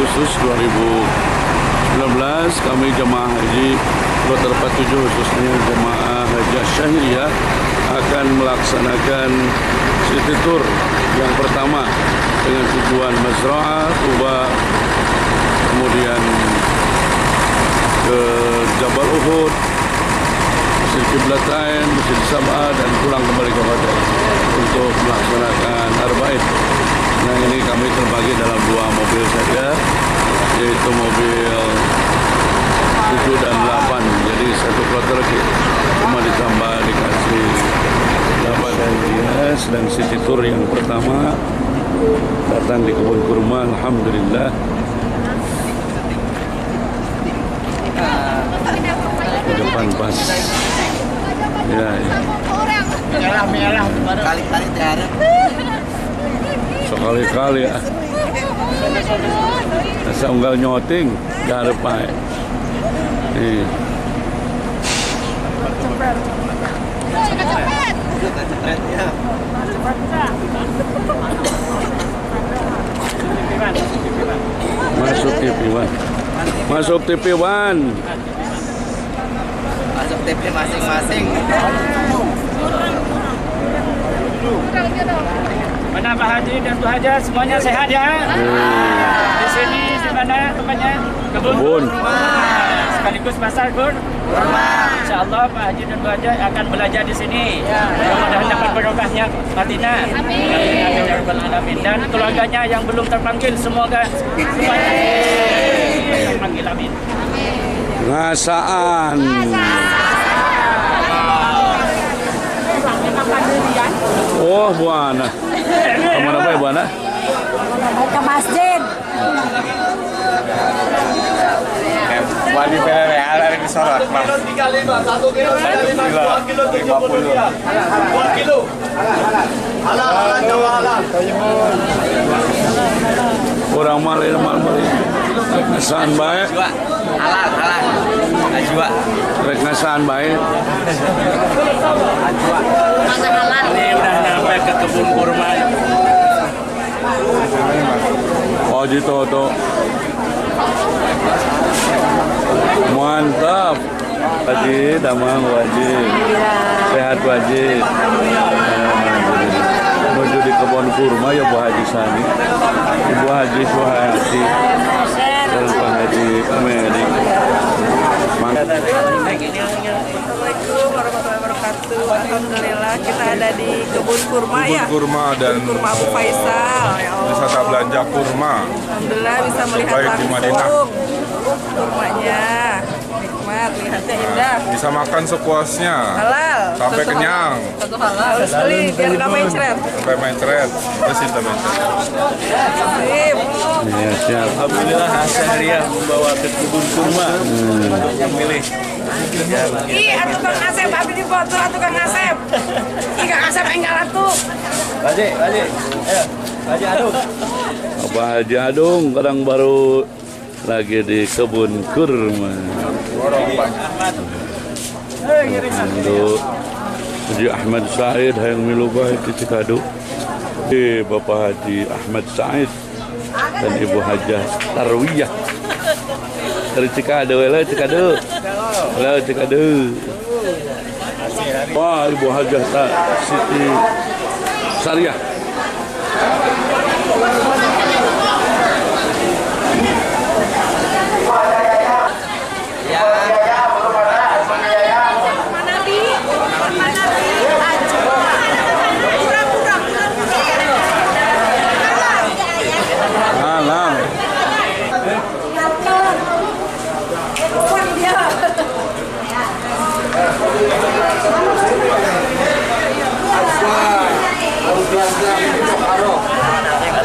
Agustus 2019 kami jemaah haji Kloter 47 khususnya jemaah haji Syahriah akan melaksanakan city tour yang pertama dengan tujuan Mazra'ah, Quba, kemudian ke Jabal Uhud, Masjid Qiblatain, Masjid Sab'ah, dan pulang kembali ke hotel untuk melaksanakan Arba'in. Nah, ini kami terbagi dalam 2 mobil saja, yaitu mobil 7 dan 8. Jadi satu kloter cuma ditambah dikasih 8 hias dan city tour yang pertama datang di kebun kurma. Alhamdulillah. Di depan pas. Ya, ya. Merah kali-kali tiara. Sekali-kali ya. Asa unggal nyoting garep ae. Nih. Masuk TV1. Masuk TV1. Masuk TV masing-masing. Mana Pak Haji dan Bu Haja semuanya sehat ya? Di sini di mana tempatnya? Kebun. Sekaligus pasar kurma. Insyaallah Pak Haji dan Bu Haja akan belajar di sini. Mudah-mudahan dapat barokahnya Madinah. Amin. Dan keluarganya yang belum terpanggil semoga semuanya terpanggil. Amin. Ngasaan. Oh, buana. Kemana apa ya, buana? Ke masjid. Wali PRR ada di sholat, Bang. 1 kilo, 2 kilo, 50. 2 kilo. Halal, Jawa halal. Orang malih. Rek ngasaan bae. Halal. Ajwa. Rek ngasaan bae. Masa halal. Ini udah nyampe ke kebun kurma. Oh, gitu tuh. Mantap. Wajib, damang wajib. Sehat wajib. Menuju di kebun kurma ya Bu Haji Sani, Ibu Haji Suhayati, dan Pak Haji Amerik. Assalamualaikum warahmatullahi wabarakatuh. Alhamdulillah kita ada di kebun kurma ya. Kurma dan Kurma Abu Faisal. Ya Allah. wisata belanja kurma. Alhamdulillah bisa melihat Baik di Madinah. langsung kurmanya. Nikmat, lihatnya indah. Bisa makan sepuasnya. Halal. Sampai Tentu kenyang. halal. Tentu halal. Harus beli biar nggak mencret. Sampai main thread. Terus kita main thread. Sip. Ya, siap. Alhamdulillah Syahriah membawa ke kebun kurma untuk memilih. Ih, tukang Asep, abdi di foto tukang Asep. Ih, Kang Asep enggak atuh. Haji, ayo, Haji Adung. Pak Haji Adung kadang baru lagi di kebun kurma. Untuk Haji Ahmad Said yang miluba di Cikadu. Bapak Haji Ahmad Said dan Ibu Hajah Tarwiyah dari Cikadu. Wah, Ibu Hajah Siti Syariah.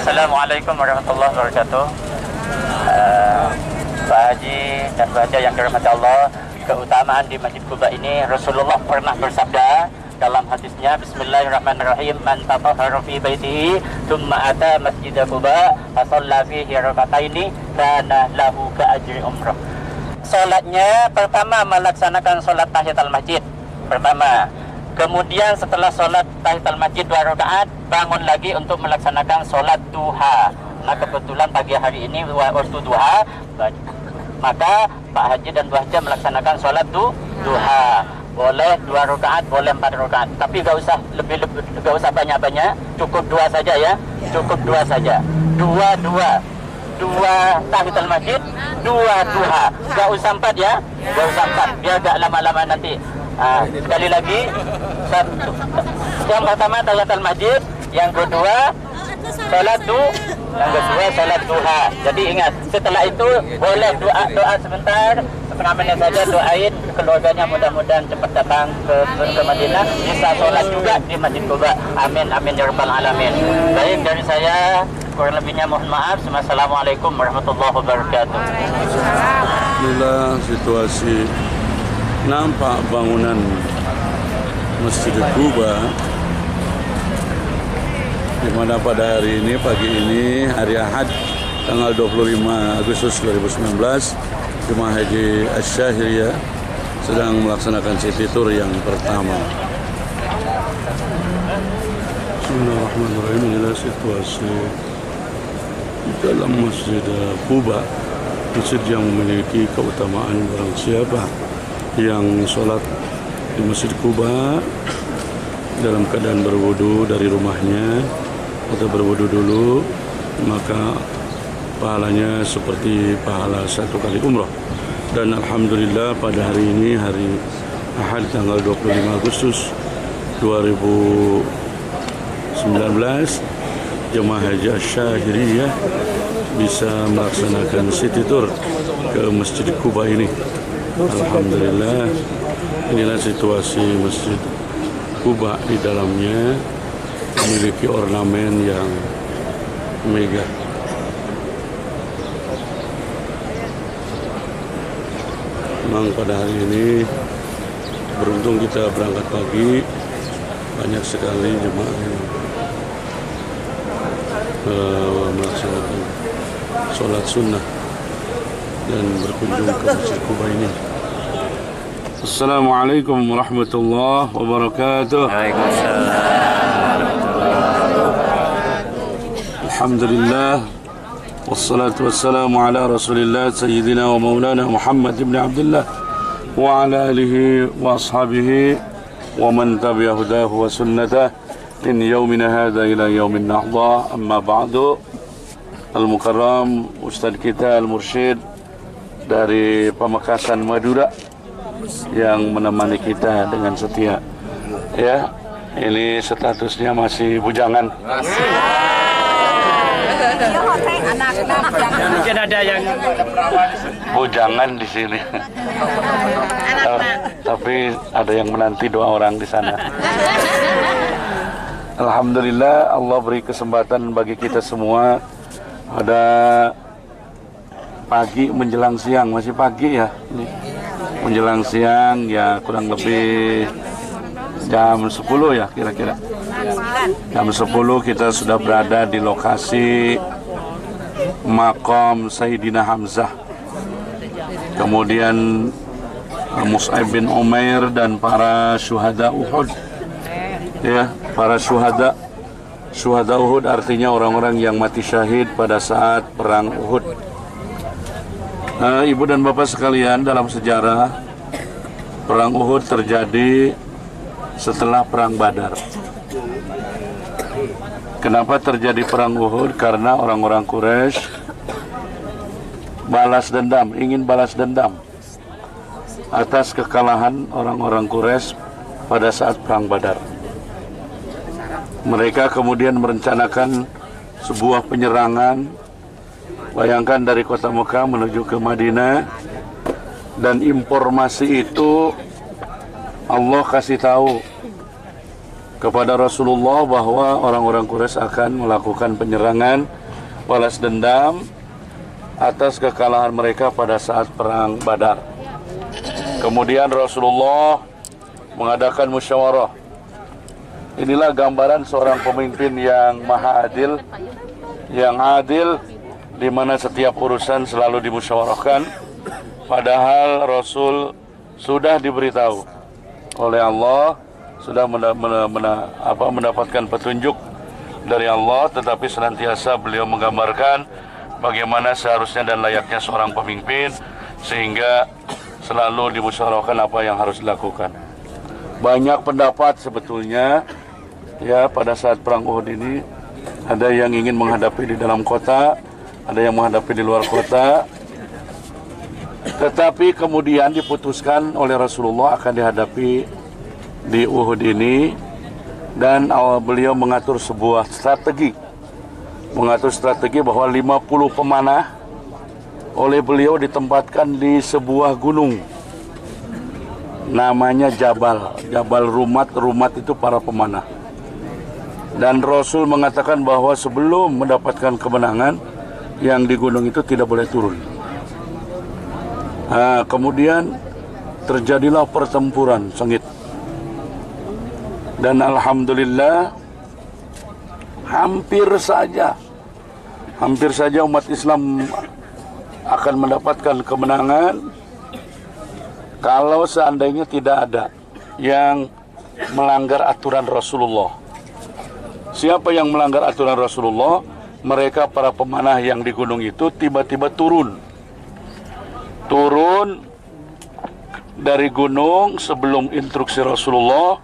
Assalamualaikum warahmatullahi wabarakatuh. Pak Haji dan Bu Haja yang dirahmati Allah, keutamaan di Masjid Quba ini Rasulullah pernah bersabda dalam hadisnya, Bismillahirrahmanirrahim, man tatahhara fi baitihi thumma ata Masjid Quba fa shalla fihi raka'ataini kana lahu ka ajri umrah. Salatnya pertama melaksanakan salat tahiyatul masjid pertama. Kemudian setelah sholat tahiyatul masjid 2 rakaat, bangun lagi untuk melaksanakan sholat duha. Nah kebetulan pagi hari ini waktu duha, maka Pak Haji dan Bu Haji melaksanakan sholat duha. Boleh 2 rakaat, boleh 4 rakaat. Tapi gak usah banyak-banyak, cukup 2 saja ya. Cukup 2 saja. 2 tahiyatul masjid, 2 duha. Gak usah 4 ya. Gak usah 4. Biar gak lama-lama nanti. Sekali lagi, yang pertama tahiyatul masjid, yang kedua sholat duha. Jadi ingat, setelah itu boleh doa sebentar, setengah menit saja, doain keluarganya mudah-mudahan cepat datang ke Madinah, bisa sholat juga di Masjid Quba. Amin amin ya rabbal alamin. Baik, dari saya kurang lebihnya mohon maaf. Assalamualaikum warahmatullahi wabarakatuh. Inilah situasi nampak bangunan Masjid Quba, di mana pada hari ini, pagi ini, hari Ahad, tanggal 25 Agustus 2019, Jemaah Haji Asy-Syahriyah sedang melaksanakan city tour yang pertama. Bismillahirrahmanirrahim. Inilah situasi di dalam Masjid Quba, masjid yang memiliki keutamaan barang siapa yang sholat di Masjid Quba dalam keadaan berwudu dari rumahnya atau berwudu dulu, maka pahalanya seperti pahala 1 kali umrah. Dan alhamdulillah pada hari ini, hari Ahad tanggal 25 Agustus 2019, Jemaah Haji Asy-Syahriyah bisa melaksanakan city tour ke Masjid Quba ini. Alhamdulillah, inilah situasi Masjid Quba. Di dalamnya memiliki ornamen yang megah. Memang pada hari ini beruntung kita berangkat pagi, banyak sekali jemaah yang melaksanakan sholat sunnah dan berkunjung ke Masjid Quba ini. Assalamualaikum warahmatullahi wabarakatuh. Alhamdulillah, wassalatu wassalamu ala rasulillah sayyidina wa maulana Muhammad ibn Abdullah wa ala alihi wa ashabihi wa man tabi'a hudahu wa sunnatah min yaumina hadha ila yaumin nahda. Amma ba'du. Al-Mukarram Ustaz kita Al-Mursyid dari Pamekasan Madura yang menemani kita dengan setia. Ya, ini statusnya masih bujangan. Mungkin ada yang Bujangan di sini. Tapi ada yang menanti doa orang di sana. Alhamdulillah, Allah beri kesempatan bagi kita semua pada pagi menjelang siang, masih pagi ya. Menjelang siang ya, kurang lebih jam 10 ya kira-kira. Jam 10 kita sudah berada di lokasi Maqam Sayyidina Hamzah. Kemudian Mus'ab bin Umair dan para syuhada Uhud. Ya, para syuhada Uhud artinya orang-orang yang mati syahid pada saat perang Uhud. Ibu dan bapak sekalian, dalam sejarah perang Uhud terjadi setelah perang Badar. Kenapa terjadi perang Uhud? Karena orang-orang Quraisy ingin balas dendam atas kekalahan orang-orang Quraisy pada saat perang Badar. Mereka kemudian merencanakan sebuah penyerangan. Bayangkan dari kota Mekah menuju ke Madinah, dan informasi itu Allah kasih tahu kepada Rasulullah bahwa orang-orang Quraisy akan melakukan penyerangan balas dendam atas kekalahan mereka pada saat perang Badar. Kemudian Rasulullah mengadakan musyawarah. Inilah gambaran seorang pemimpin yang maha adil, yang adil, di mana setiap urusan selalu dimusyawarahkan, padahal Rasul sudah diberitahu oleh Allah, sudah mendapatkan petunjuk dari Allah, tetapi senantiasa beliau menggambarkan bagaimana seharusnya dan layaknya seorang pemimpin, sehingga selalu dimusyawarahkan apa yang harus dilakukan. Banyak pendapat sebetulnya ya pada saat perang Uhud ini. Ada yang ingin menghadapi di dalam kota, ada yang menghadapi di luar kota. Tetapi kemudian diputuskan oleh Rasulullah akan dihadapi di Uhud ini, dan beliau mengatur sebuah strategi. Mengatur strategi bahwa 50 pemanah oleh beliau ditempatkan di sebuah gunung. Namanya Jabal Rumat. Rumat itu para pemanah. Dan Rasul mengatakan bahwa sebelum mendapatkan kemenangan, yang di gunung itu tidak boleh turun. Kemudian terjadilah pertempuran sengit. Dan alhamdulillah hampir saja umat Islam akan mendapatkan kemenangan kalau seandainya tidak ada yang melanggar aturan Rasulullah. Siapa yang melanggar aturan Rasulullah? Mereka para pemanah yang di gunung itu tiba-tiba turun dari gunung sebelum instruksi Rasulullah,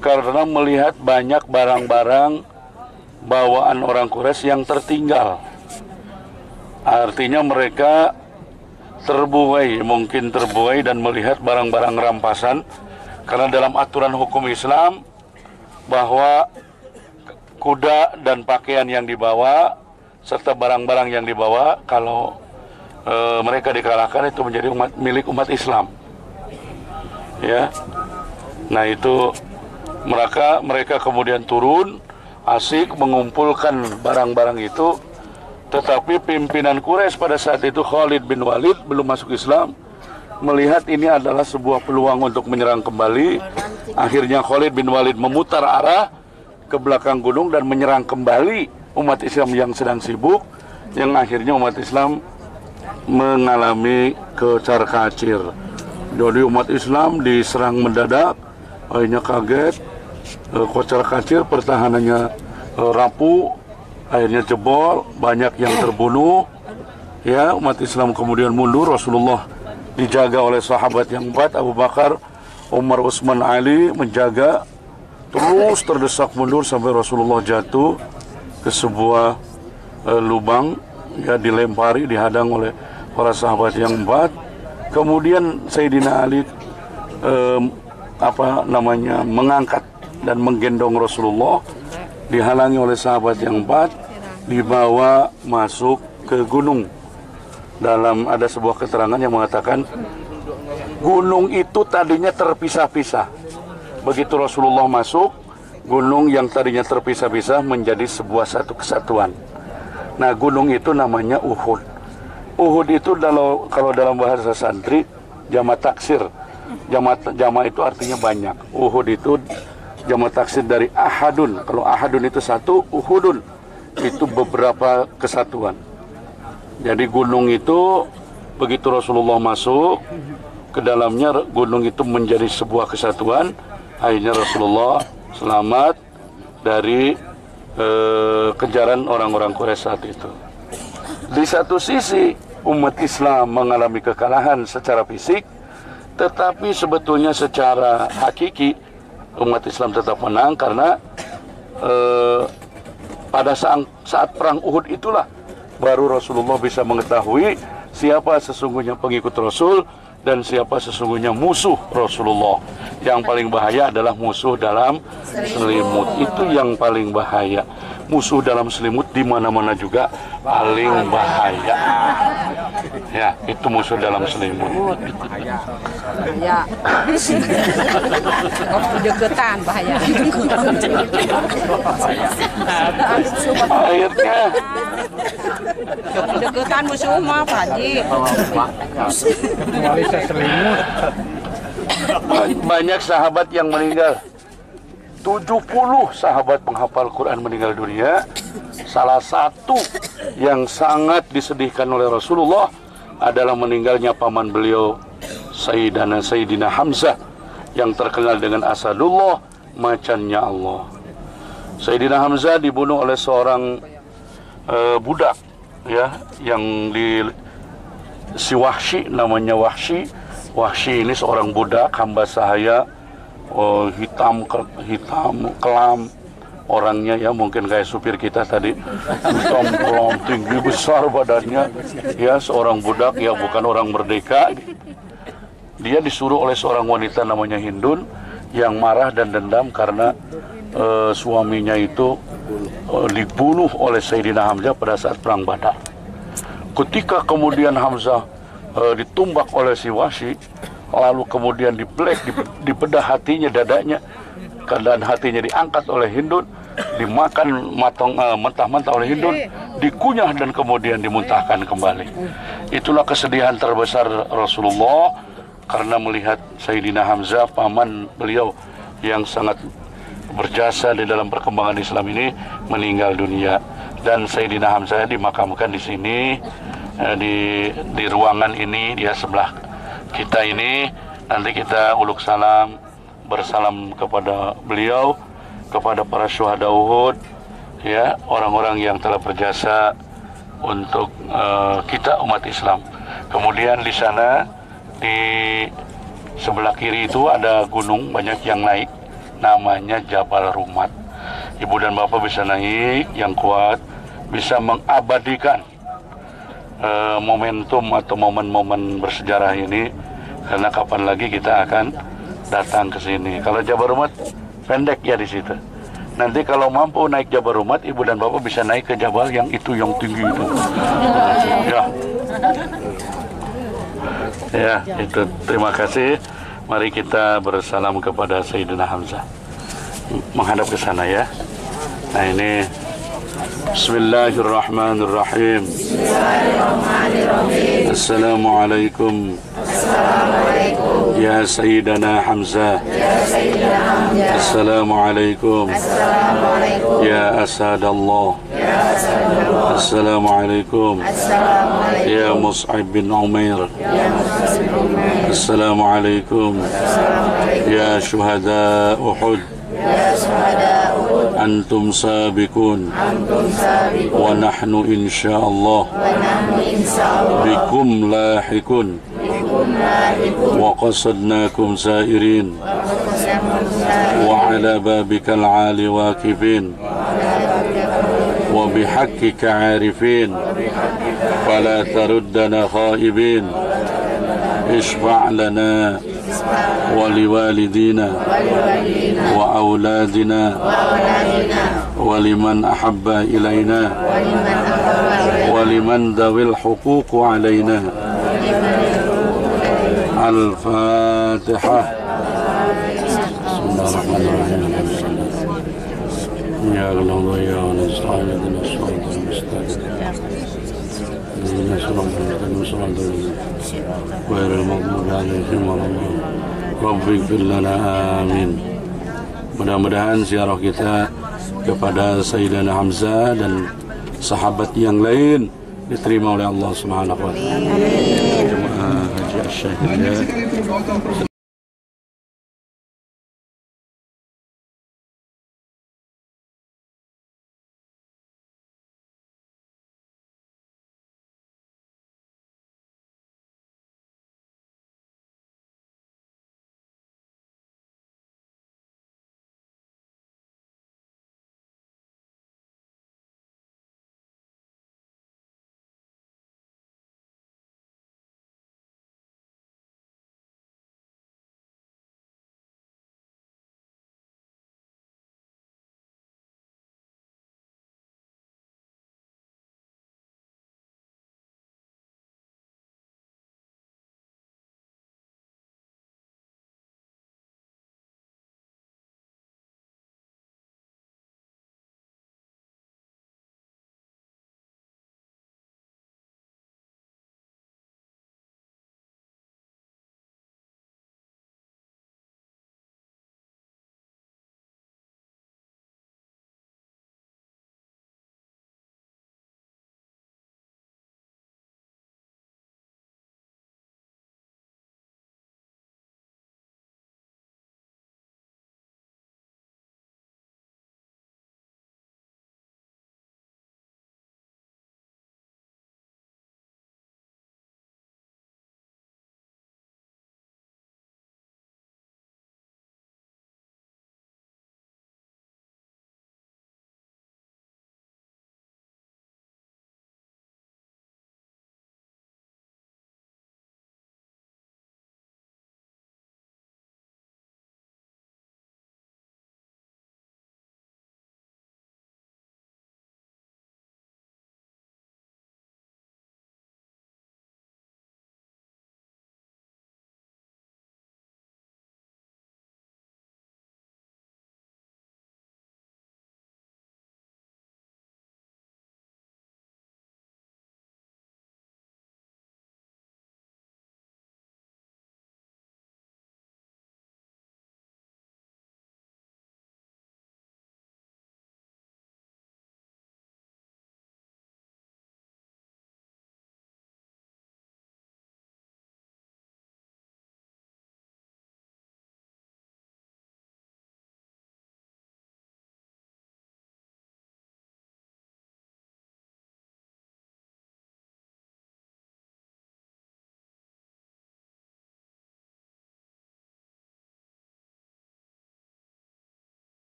karena melihat banyak barang-barang bawaan orang Quraisy yang tertinggal. Artinya mereka mungkin terbuai dan melihat barang-barang rampasan, karena dalam aturan hukum Islam bahwa kuda dan pakaian yang dibawa serta barang-barang yang dibawa, kalau mereka dikalahkan itu menjadi milik umat Islam. Ya, nah itu mereka kemudian turun asik mengumpulkan barang-barang itu. Tetapi pimpinan Quraisy pada saat itu, Khalid bin Walid, belum masuk Islam, melihat ini adalah sebuah peluang untuk menyerang kembali. Akhirnya Khalid bin Walid memutar arah ke belakang gunung dan menyerang kembali umat Islam yang sedang sibuk, yang akhirnya umat Islam mengalami kecar-kacir. Jadi umat Islam diserang mendadak, akhirnya kaget, kocar-kacir, pertahanannya rapuh, akhirnya jebol, banyak yang terbunuh. Ya, umat Islam kemudian mundur. Rasulullah dijaga oleh sahabat yang 4, Abu Bakar, Umar, Utsman, Ali menjaga. Terus terdesak mundur sampai Rasulullah jatuh ke sebuah lubang, ya, dilempari, dihadang oleh para sahabat yang 4. Kemudian Sayyidina Ali mengangkat dan menggendong Rasulullah, dihalangi oleh sahabat yang 4, dibawa masuk ke gunung. Ada sebuah keterangan yang mengatakan gunung itu tadinya terpisah-pisah. Begitu Rasulullah masuk, gunung yang tadinya terpisah-pisah menjadi sebuah satu kesatuan. Nah, gunung itu namanya Uhud. Uhud itu kalau dalam bahasa santri jamak taksir. Jamak itu artinya banyak. Uhud itu jamak taksir dari ahadun. Kalau ahadun itu satu, Uhudun itu beberapa kesatuan. Jadi gunung itu begitu Rasulullah masuk ke dalamnya, gunung itu menjadi sebuah kesatuan. Akhirnya Rasulullah selamat dari kejaran orang-orang Quraisy saat itu. Di satu sisi umat Islam mengalami kekalahan secara fisik, tetapi sebetulnya secara hakiki umat Islam tetap menang, karena pada saat perang Uhud itulah baru Rasulullah bisa mengetahui siapa sesungguhnya pengikut Rasul dan siapa sesungguhnya musuh Rasulullah. Yang paling bahaya adalah musuh dalam selimut. Itu yang paling bahaya. Musuh dalam selimut di mana-mana juga paling bahaya. Ya, itu musuh dalam selimut. Ya. Waktu deketan bahaya. Akhirnya Deketan musuh mah Pak Haji. Banyak sahabat yang meninggal. 70 sahabat penghafal Quran meninggal dunia. Salah satu yang sangat disedihkan oleh Rasulullah adalah meninggalnya paman beliau, Sayyidina Hamzah, yang terkenal dengan Asadullah, macannya Allah. Sayyidina Hamzah dibunuh oleh seorang budak, ya, yang si Wahsy, namanya Wahsy. Wahsy ini seorang budak hamba sahaya, hitam kelam orangnya, ya, mungkin kayak supir kita tadi, hitam kelam, tinggi besar badannya, ya, seorang budak, ya, bukan orang merdeka. Dia disuruh oleh seorang wanita namanya Hindun yang marah dan dendam karena suaminya itu dibunuh oleh Sayyidina Hamzah pada saat perang Badar. Ketika kemudian Hamzah ditumbak oleh si Wahsy, lalu kemudian dibedah hatinya, dadanya, dan hatinya diangkat oleh Hindun, dimakan mentah-mentah oleh Hindun, dikunyah dan kemudian dimuntahkan kembali. Itulah kesedihan terbesar Rasulullah karena melihat Sayyidina Hamzah, paman beliau yang sangat berjasa di dalam perkembangan Islam ini, meninggal dunia. Dan Sayyidina Hamzah dimakamkan di sini, di ruangan ini, dia sebelah kita ini. Nanti kita uluk salam, bersalam kepada beliau, kepada para syuhada Uhud, ya, orang-orang yang telah berjasa untuk kita umat Islam. Kemudian di sana, di sebelah kiri itu ada gunung banyak yang naik, namanya Jabal Rumat. Ibu dan bapak bisa naik yang kuat, bisa mengabadikan momentum atau momen-momen bersejarah ini, karena kapan lagi kita akan datang ke sini. Kalau Jabal Rumat pendek ya di situ. Nanti kalau mampu naik Jabal Rumat, ibu dan bapak bisa naik ke jabal yang itu, yang tinggi itu. Ya, itu. Terima kasih. Mari kita bersalam kepada Sayyidina Hamzah. Menghadap ke sana, ya. Nah, ini Bismillahirrahmanirrahim. Assalamualaikum. Ya Sayyidina Hamzah. Assalamualaikum. Ya Asadallah. Assalamualaikum. Ya Mus'ab bin Umair. Assalamualaikum. Ya syuhada Uhud. Antum sabiqun wa nahnu insyaallah bikum lahikun wa qasadnakum zairin wa ala babikal ali waqifin wa bihaqqika arifin fala taruddana khaibin ishfa' lana ولوالدينا وأولادنا ولمن أحب إلينا ولمن ذوي الحقوق علينا. الفاتحة. بسم الله الرحمن الرحيم. يا الله ويا نستعين اهدنا الصراط المستقيم غير المغضوب عليهم ولا الضالين. Rabbi ighfir lana, amin. Mudah-mudahan ziarah kita kepada Sayyidina Hamzah dan sahabat yang lain diterima oleh Allah Subhanahu wa taala. Jemaah Haji Asy-Syahidiyah.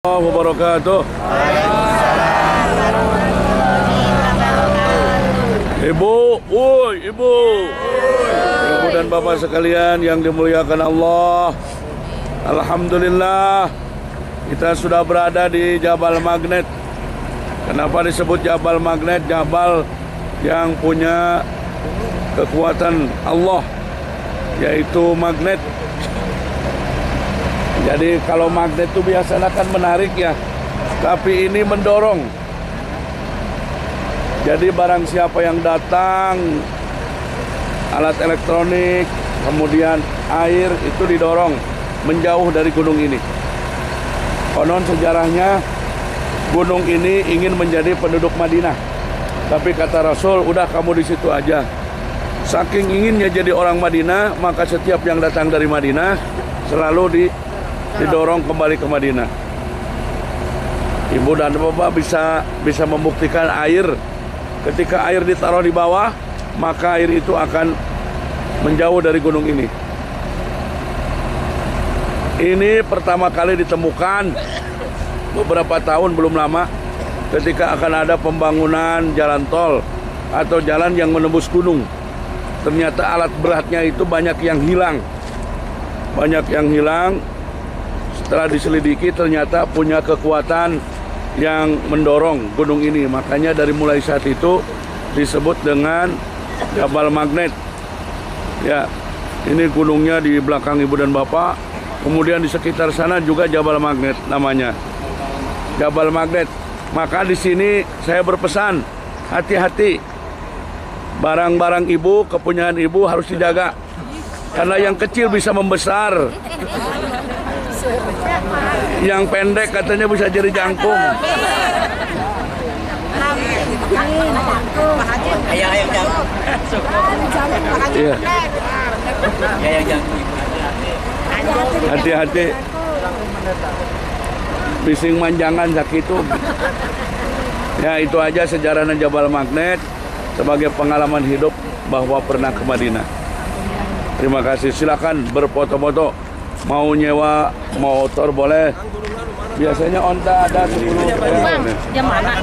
wabarakatuh. Ibu, ibu dan bapak sekalian yang dimuliakan Allah. Alhamdulillah, kita sudah berada di Jabal Magnet. Kenapa disebut Jabal Magnet? Jabal yang punya kekuatan Allah, yaitu magnet. Jadi kalau magnet itu biasanya kan menarik ya, tapi ini mendorong. Jadi barang siapa yang datang, alat elektronik, kemudian air itu didorong menjauh dari gunung ini. Konon sejarahnya gunung ini ingin menjadi penduduk Madinah, tapi kata Rasul, udah kamu di situ aja. Saking inginnya jadi orang Madinah, maka setiap yang datang dari Madinah selalu didorong kembali ke Madinah. Ibu dan bapak bisa membuktikan air. Ketika air ditaruh di bawah, maka air itu akan menjauh dari gunung ini. Ini pertama kali ditemukan beberapa tahun belum lama, ketika akan ada pembangunan jalan tol atau jalan yang menembus gunung. Ternyata alat beratnya itu banyak yang hilang. Banyak yang hilang. Setelah diselidiki ternyata punya kekuatan yang mendorong gunung ini. Makanya dari mulai saat itu disebut dengan Jabal Magnet. Ya, ini gunungnya di belakang ibu dan bapak. Kemudian di sekitar sana juga Jabal Magnet namanya. Jabal Magnet. Maka di sini saya berpesan, hati-hati. Barang-barang ibu, kepunyaan ibu harus dijaga. Karena yang kecil bisa membesar. Yang pendek katanya bisa jadi jangkung. Iya. Hati-hati. Bising manjangan sakitu. Ya, itu aja sejarahnya Jabal Magnet sebagai pengalaman hidup bahwa pernah ke Madinah. Terima kasih. Silakan berfoto-foto. Mau nyewa motor boleh. Biasanya onta ada 10 perak. Jam mana?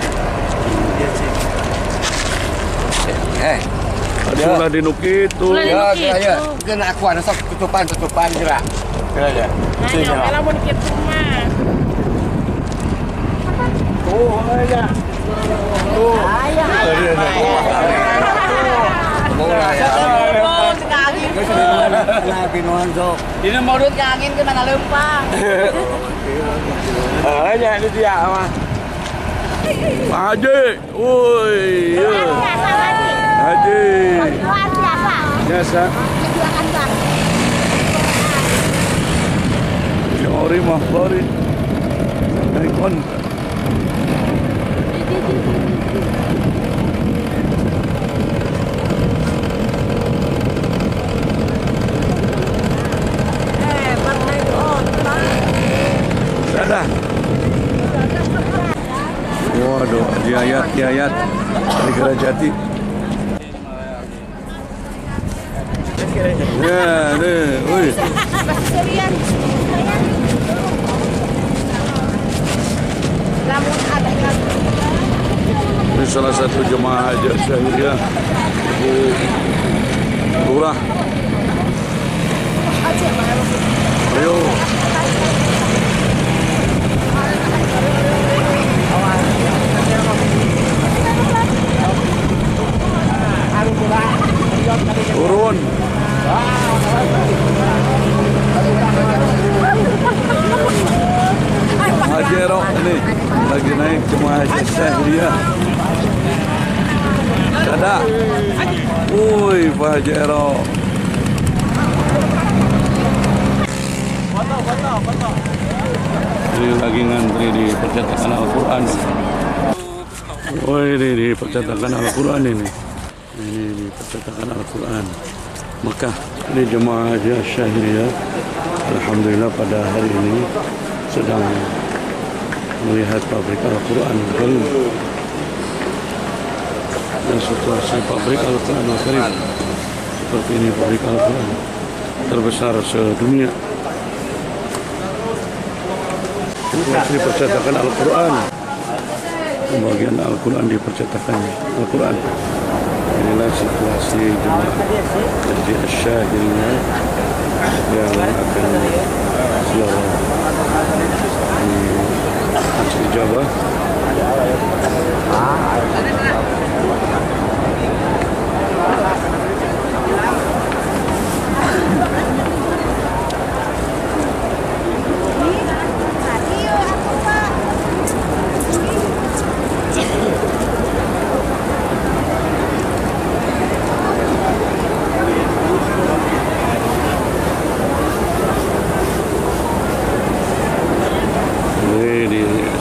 Sudah dinukit tuh. Ya. Kena aku ana sok tutupan gerak. Kira aja. Ayo, kalau mau dikit rumah. Tuh aja. Tuh. Ini modut ke angin ke mana lempang. Aja ini dia mah. Pak Haji, woi, Haji, biasa. Ori mah Flori, ikon. Dadah. Waduh, Kiayat dari Kerajati. Ya, deh, woi. Ini salah satu jemaah haji Syahiriyah, Ibu Lurah. Ayo. Turun. Haji Ero ini lagi naik jemaah haji Syahiriyah. Dadah. Woi, Pak Haji Ero. Ini lagi ngantri di percetakan Al-Quran. Oh, ini di percetakan Al-Quran ini. Ini di percetakan Al-Quran Mekah. Ini jemaah haji Syahiriyah. Alhamdulillah pada hari ini sedang melihat pabrik Al-Quran Karim. Dan situasi pabrik Al-Quran Karim seperti ini, pabrik Al-Quran terbesar sedunia. Situasi percetakan Al-Quran. Pembagian Al-Quran di percetakannya Al-Quran. Inilah situasi jemaah haji Asy-Syahiriyah yang akan ziarah di Masjid Ijabah.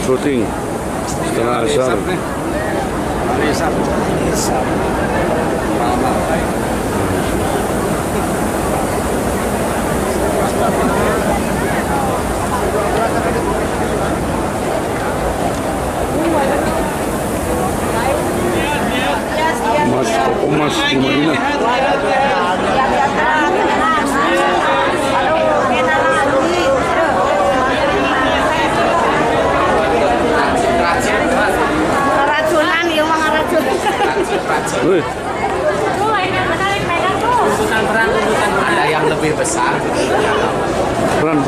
Syuting setelah asar. Mas toko emas di Madinah. Wih. Ada yang lebih besar. Peran.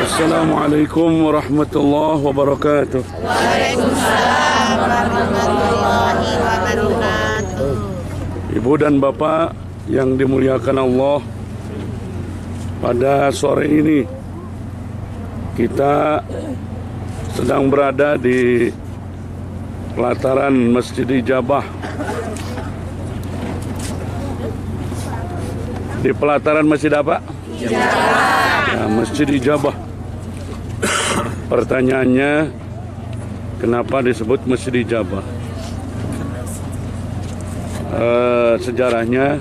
Assalamualaikum warahmatullahi wabarakatuh. Waalaikumsalam warahmatullahi wabarakatuh. Ibu dan Bapak yang dimuliakan Allah, pada sore ini kita sedang berada di pelataran Masjid Ijabah. Di pelataran Masjid apa? Ya, Masjid Ijabah. Pertanyaannya, kenapa disebut Masjid Ijabah? Sejarahnya,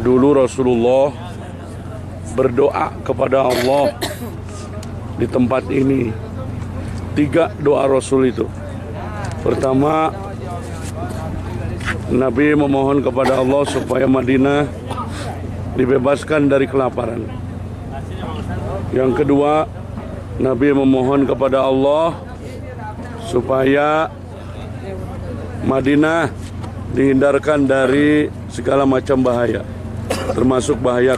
dulu Rasulullah berdoa kepada Allah di tempat ini. 3 doa Rasul itu. Pertama, Nabi memohon kepada Allah supaya Madinah dibebaskan dari kelaparan. Yang kedua, Nabi memohon kepada Allah supaya Madinah dihindarkan dari segala macam bahaya, termasuk bahaya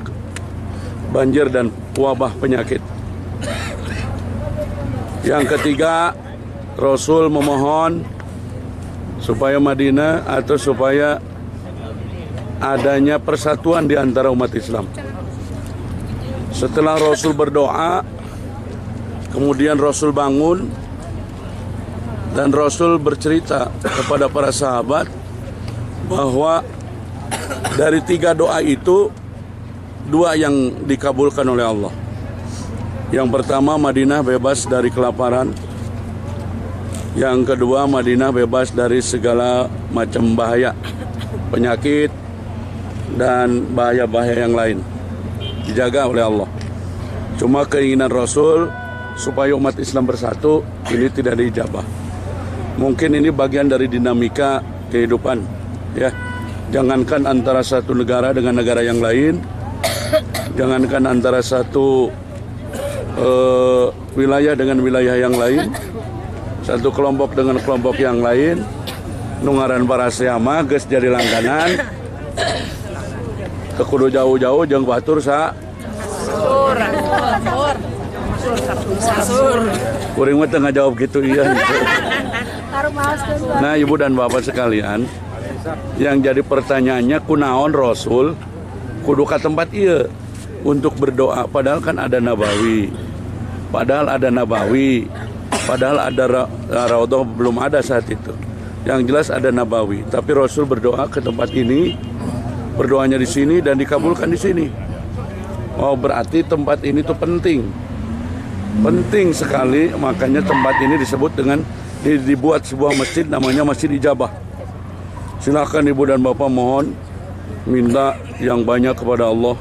banjir dan wabah penyakit. Yang ketiga, Rasul memohon supaya Madinah atau supaya adanya persatuan di antara umat Islam. Setelah Rasul berdoa, kemudian Rasul bangun dan Rasul bercerita kepada para sahabat bahwa dari 3 doa itu 2 yang dikabulkan oleh Allah. Yang pertama, Madinah bebas dari kelaparan. Yang kedua, Madinah bebas dari segala macam bahaya, penyakit dan bahaya-bahaya yang lain, dijaga oleh Allah. Cuma keinginan Rasul supaya umat Islam bersatu ini tidak diijabah. Mungkin ini bagian dari dinamika kehidupan, ya. Jangankan antara satu negara dengan negara yang lain, jangankan antara satu wilayah dengan wilayah yang lain, satu kelompok dengan kelompok yang lain, nungaran para siama geus jadi langganan. Kekudu jauh-jauh jeung batur sa kuring mah teu ngajawab gitu iya. Nah, Ibu dan Bapak sekalian, yang jadi pertanyaannya kunaon Rasul kudu ka tempat ieu untuk berdoa, padahal kan ada Nabawi. Padahal ada Raudhah belum ada saat itu. Yang jelas ada Nabawi, tapi Rasul berdoa ke tempat ini, berdoanya di sini dan dikabulkan di sini. Oh, berarti tempat ini tuh penting sekali. Makanya tempat ini disebut dengan dibuat sebuah masjid namanya Masjid Ijabah. Silakan Ibu dan Bapak mohon minta yang banyak kepada Allah.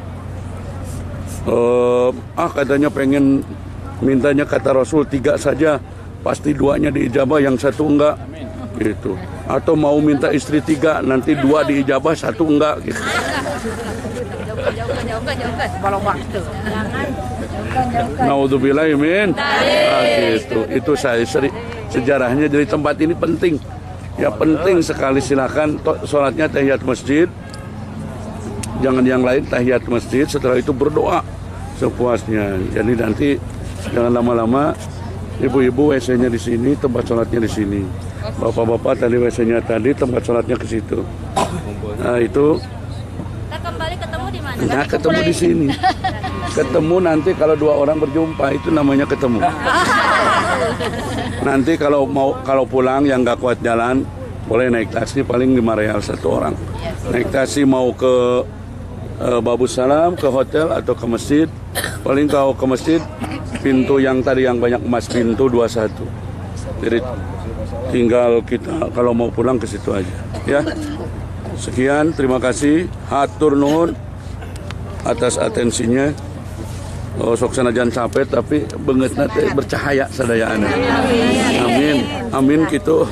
Katanya pengen Mintanya kata Rasul 3 saja, pasti 2-nya diijabah, yang 1 enggak. Gitu. Atau mau minta istri 3, nanti 2 diijabah, 1 enggak. Gitu. Kalau waktu. Naudzubillah min. Gitu. Itu saya sejarahnya, jadi tempat ini penting. Ya penting sekali, silakan sholatnya tahiyat masjid. Jangan yang lain, tahiyat masjid, setelah itu berdoa sepuasnya. Jadi nanti jangan lama-lama. Ibu-ibu WC-nya di sini, tempat sholatnya di sini. Bapak-bapak tadi WC-nya tadi, tempat sholatnya ke situ. Nah itu. Kita kembali ketemu di mana? Nah ketemu di sini. Ketemu nanti kalau 2 orang berjumpa, itu namanya ketemu. Nanti kalau pulang yang nggak kuat jalan, boleh naik taksi paling 5 real 1 orang. Naik taksi mau ke Babus Salam, ke hotel atau ke masjid. Paling kalau ke masjid, pintu yang tadi yang banyak emas, pintu 21. Jadi tinggal kita kalau mau pulang ke situ aja. Ya. Sekian, terima kasih. Hatur nuhun atas atensinya. Sok sanajan capek tapi beungeutna teh bercahaya sadayaana. Amin. Amin kitu.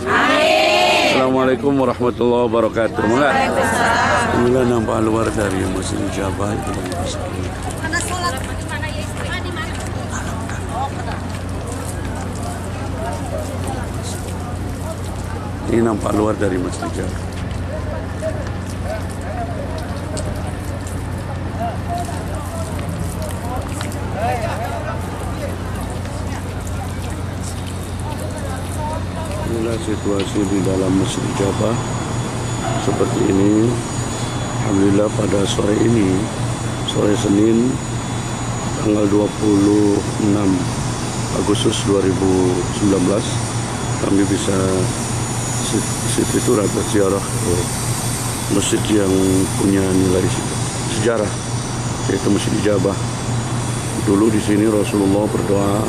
Assalamualaikum warahmatullahi wabarakatuh. Inilah nampak luar dari Masjid Jabal. Karena sholat di mana ya istri? Di mana? Ini nampak luar dari Masjid Jabal. Inilah situasi di dalam Masjid Jabal seperti ini. Alhamdulillah pada sore ini, sore Senin tanggal 26 Agustus 2019, kami bisa situr atau ziarah ke masjid yang punya nilai sejarah, yaitu Masjid Jabal. Dulu di sini Rasulullah berdoa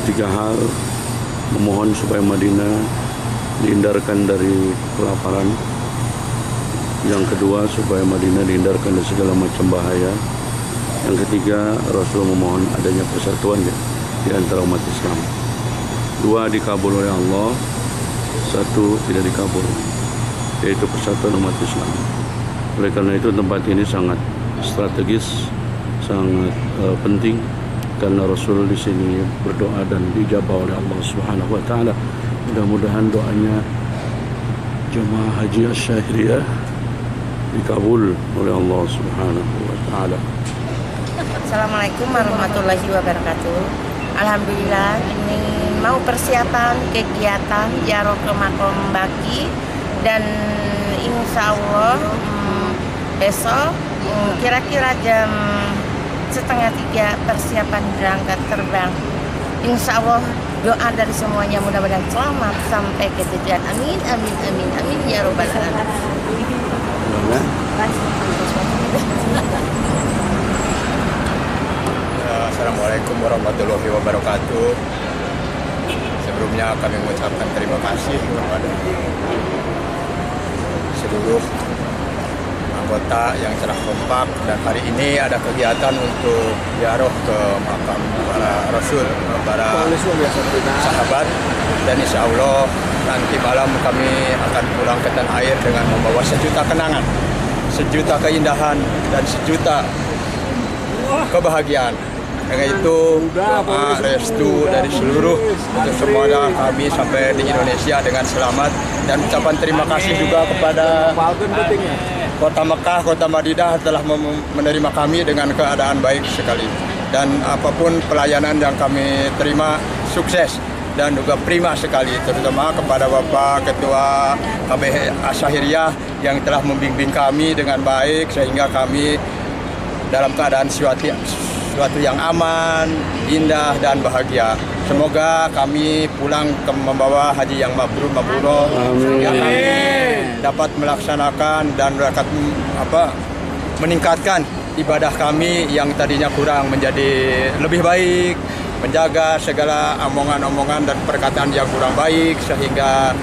3 hal, memohon supaya Madinah dihindarkan dari kelaparan. Yang kedua, supaya Madinah dihindarkan dari segala macam bahaya. Yang ketiga, Rasul memohon adanya persatuan di antara umat Islam. 2 dikabul oleh Allah, 1 tidak dikabul, yaitu persatuan umat Islam. Oleh karena itu tempat ini sangat strategis, sangat penting, karena Rasul di sini berdoa dan dijabah oleh Allah Subhanahu wa taala. Mudah-mudahan doanya jemaah haji Asyahiriyah dikabul oleh Allah Subhanahu wa taala. Assalamualaikum warahmatullahi wabarakatuh. Alhamdulillah, ini mau persiapan kegiatan ziarah ke Makam Baki, dan insya Allah besok kira-kira jam 2:30 persiapan berangkat terbang. Insya Allah doa dari semuanya mudah-mudahan selamat sampai ke tujuan. Amin, amin, amin, amin ya robbal alamin. Assalamualaikum warahmatullahi wabarakatuh. Sebelumnya kami mengucapkan terima kasih kepada seluruh anggota yang telah kompak, dan hari ini ada kegiatan untuk ziarah ke makam para Rasul, para sahabat, dan insya Allah nanti malam kami akan pulang ke tanah air dengan membawa 1 juta kenangan, 1 juta keindahan, dan 1 juta kebahagiaan. Dengan itu doa restu dari seluruh untuk semuanya kami sampai di Indonesia dengan selamat, dan ucapan terima kasih juga kepada Kota Mekah, Kota Madinah telah menerima kami dengan keadaan baik sekali, dan apapun pelayanan yang kami terima sukses dan juga prima sekali, terutama kepada Bapak Ketua KBH Asyahiriyah yang telah membimbing kami dengan baik sehingga kami dalam keadaan suatu yang aman, indah, dan bahagia. Semoga kami pulang membawa haji yang mabrur, sehingga kami dapat melaksanakan dan meningkatkan ibadah kami yang tadinya kurang menjadi lebih baik, menjaga segala omongan-omongan dan perkataan yang kurang baik, sehingga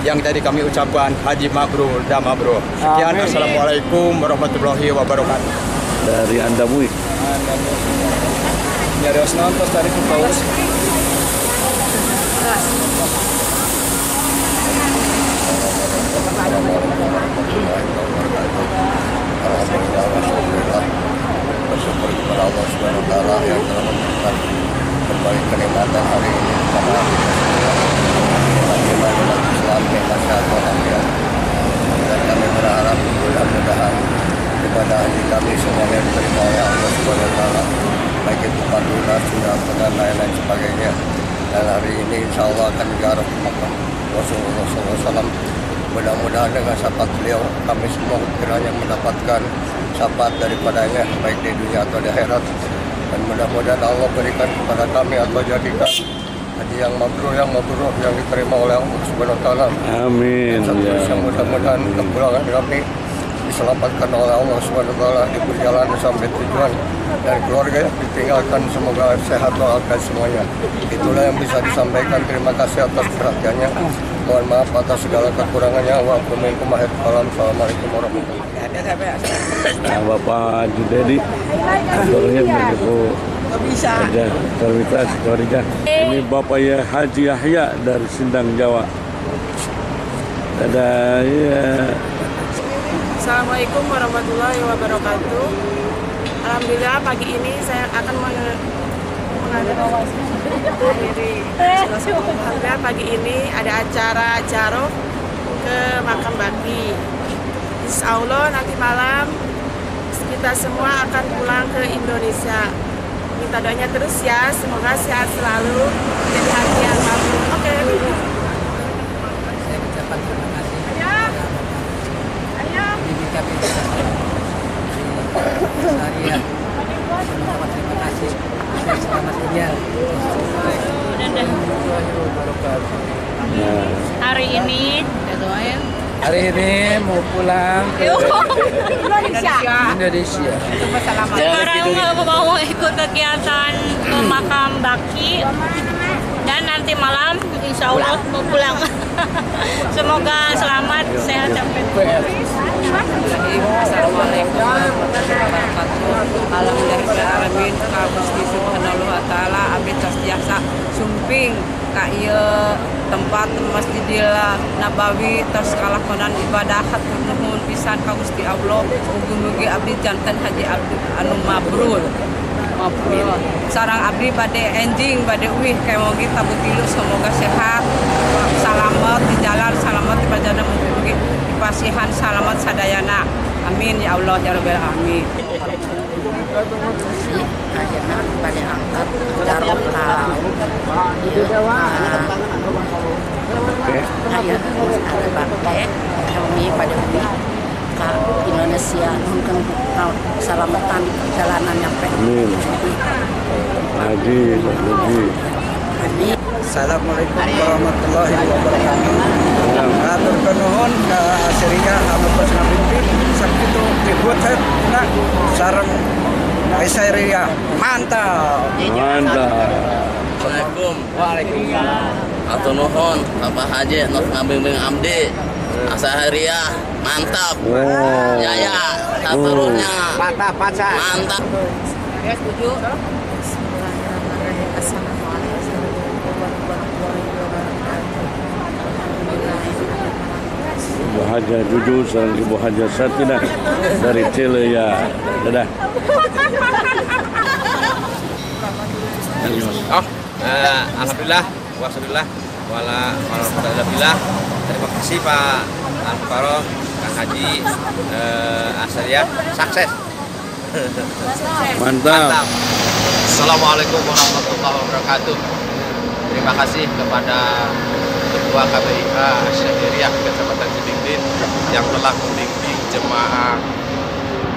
yang tadi kami ucapkan haji mabrur dan mabrur. Sekian, assalamualaikum warahmatullahi wabarakatuh. Dari Anda Mui. nyarios nonton tadi ke paus. Bersyukur kepada Allah Subhanahu wa taala yang telah memberikan berbagai kenikmatan hari ini bersama bagaimana umat Islam yang masyarakat yang dan kami berharap mudah-mudahan ibadah haji kami semuanya diterima oleh Allah Subhanahu wa taala, baik itu lunas, sunat dan lain-lain sebagainya. Dan hari ini insya Allah akan digarap ke makam Rasulullah SAW. Mudah-mudahan dengan syafaat beliau kami semua kiranya mendapatkan syafaat daripadanya baik di dunia atau di akhirat. Dan mudah-mudahan Allah berikan kepada kami atau jadikan haji yang mabrur yang diterima oleh Allah Subhanahu wa taala. Amin. Ya. Mudah-mudahan kepulangan kami diselamatkan oleh Allah Subhanahu wa taala di perjalanan sampai tujuan, dan keluarga yang ditinggalkan semoga sehat walafiat semuanya. Itulah yang bisa disampaikan. Terima kasih atas perhatiannya. Mohon maaf atas segala kekurangannya. Wassalamualaikum warahmatullahi wabarakatuh. Nah, Bapak Haji Dedi, orangnya begitu aja terbitas keluarga. Ini Bapak ya Haji Yahya dari Sindang, Jawa. Ada ya. Assalamualaikum warahmatullahi wabarakatuh. Alhamdulillah pagi ini saya akan Alhamdulillah pagi ini ada acara jaroh ke makam Baki. Insya Allah nanti malam kita semua akan pulang ke Indonesia. Minta doanya terus ya, semoga sehat selalu, jadi haji yang mabrur. Oke. Saya ucapkan terima kasih. Saya terima kasih. Selamat tinggal. Hari ini mau pulang ke Indonesia. Sekarang mau ikut kegiatan ke makam Baki dan nanti malam insya Allah mau pulang. Semoga selamat, sehat sampai tujuan. Assalamualaikum warahmatullahi wabarakatuh. Alhamdulillahirrahmanirrahim. Ka Gusti Subhanahu wa taala abdi tiasa sumping ka ieu tempat Masjidil Nabawi tos kalakonan ibadah hatur nuhun pisan ka Gusti Allah. Mugi-mugi abdi janten haji abdi anu mabrur. Sarang abdi bade enjing bade uih kemogi tabutilu semoga sehat, selamat di jalan, selamat di perjalanan, mugi-mugi dipasihan selamat sadayana. Amin ya Allah ya rabbal alamin. Akhirnya pada angkat jarum ayat ada pakai kami pada ke Indonesia mungkin selamatan di perjalanan nyampe. Amin. Haji. Assalamualaikum warahmatullahi wabarakatuh. Atur kenuhun ka Syria anu pasna pimpin sakitu dibuat nak sareng Syria. Mantap. Assalamualaikum. Waalaikumsalam. Atur nuhun Bapak Haji Nur Ngabimbing Abdi Asahariah. Mantap. Ya, saturunnya. Mantap. Ya setuju. Ibu Haja Juju sareng Ibu Haja Satinah dari Chile ya. Dadah. Alhamdulillah, wassalamualaikum warahmatullahi wabarakatuh. Terima kasih Pak Al-Mukarram, Kang Haji Asariah, sukses. Mantap. Assalamualaikum warahmatullahi wabarakatuh. Terima kasih kepada Ketua KPIH Syahiriyah Kecamatan Cibimbing yang telah membimbing jemaah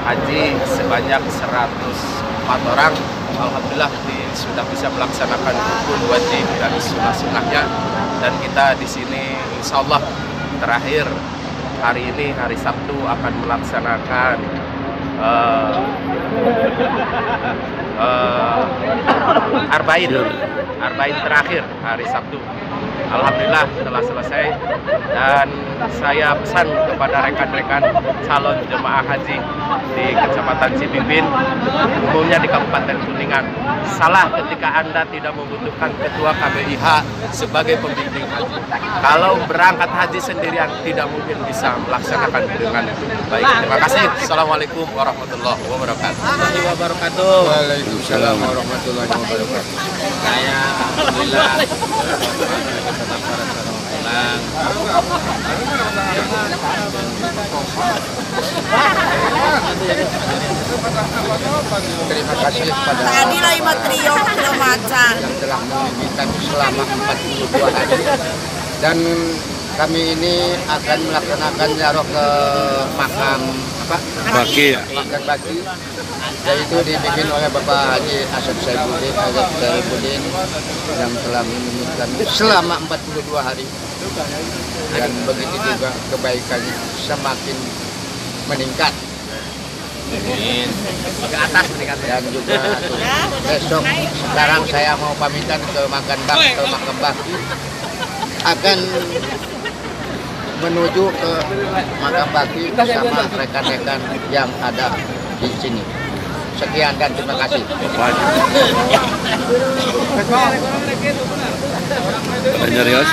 haji sebanyak 104 orang. Alhamdulillah sudah bisa melaksanakan rukun wajib dan sunnah-sunnahnya, dan kita di sini insya Allah terakhir hari ini hari Sabtu akan melaksanakan Arba'in terakhir hari Sabtu. Alhamdulillah telah selesai, dan saya pesan kepada rekan-rekan calon jemaah haji di Kecamatan Cibimbing, umumnya di Kabupaten Kuningan, salah ketika Anda tidak membutuhkan ketua KBIH sebagai pembimbing haji. Kalau berangkat haji sendirian tidak mungkin bisa melaksanakan dengan baik. Terima kasih. Assalamualaikum warahmatullahi wabarakatuh. Waalaikumsalam warahmatullahi wabarakatuh. Saya alhamdulillah Terima kasih kepada Tadi lah Imatrio Macan yang telah membimbing kami selama 42 hari, dan kami ini akan melaksanakan ziarah ke makam Baki ya. Makam Baki, yaitu dibimbing oleh Bapak Haji Asep Saifuddin yang telah membimbing kami selama 42 hari, dan begitu juga kebaikannya semakin meningkat. ke atas meningkat. Dan juga besok sekarang saya mau pamitan ke makam Baki, akan menuju ke makam Baki bersama rekan-rekan yang ada di sini. Sekian dan terima kasih. Banyak Rios.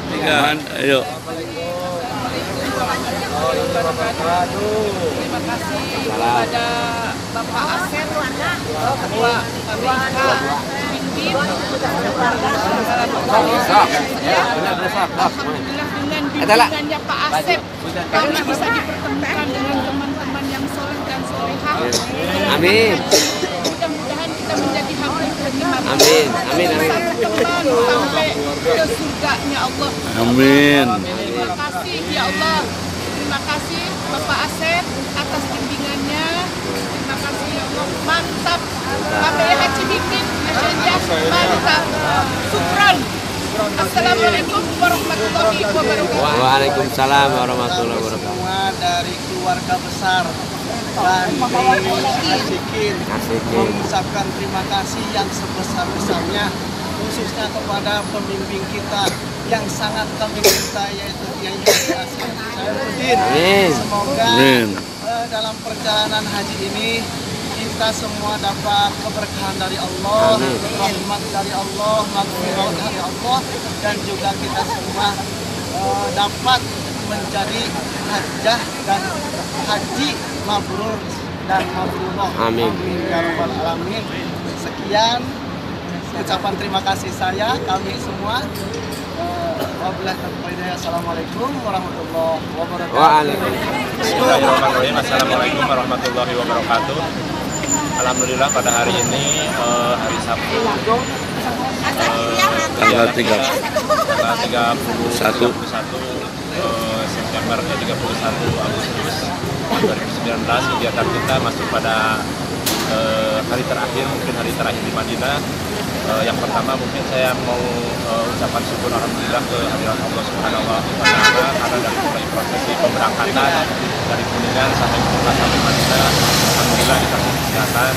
Tigaan, ayo. Terima kasih kepada Bapak Asep, Ketua KBIH Cibimbing. Alhamdulillah dengan bimbingannya Pak Asep, kami bisa dipertemukan dengan teman-teman yang soleh dan solehah. Amin. Mudah-mudahan kita menjadi hamba yang terima. Amin. Amin. Amin. Berkembang sampai ke surganya Allah. Amin. Terima kasih ya Allah. Terima kasih Bapak Asep atas bimbingannya. Terima kasih ya Allah. Mantap. KBIH Cibimbing Asyariah mantap. Syukron. Assalamualaikum warahmatullahi wabarakatuh. Waalaikumsalam warahmatullahi wabarakatuh. Semua dari keluarga besar dan Asikin mengucapkan terima kasih yang sebesar-besarnya, khususnya kepada pembimbing kita yang sangat kami cintai, yaitu Kiai Haji Asep Saifuddin. Semoga dalam perjalanan haji ini kita semua dapat keberkahan dari Allah, rahmat dari Allah, maghfirah dari Allah, dan juga kita semua dapat menjadi hajjah dan haji mabrur dan mabrurah. Amin. Ya Rabbal Alamin. Sekian ucapan terima kasih saya, kami semua. Assalamualaikum warahmatullahi wabarakatuh. Bismillahirrahmanirrahim. Assalamualaikum warahmatullahi wabarakatuh. Alhamdulillah pada hari ini hari Sabtu tanggal 31 September 31 Agustus 2019, kegiatan kita masuk pada hari terakhir, mungkin hari terakhir di Madinah. Yang pertama mungkin saya mau ucapan syukur alhamdulillah ke hadirat Allah Subhanahu wa taala karena dari mulai prosesi pemberangkatan dari Kuningan sampai ke Madinah, alhamdulillah dikasih kesehatan,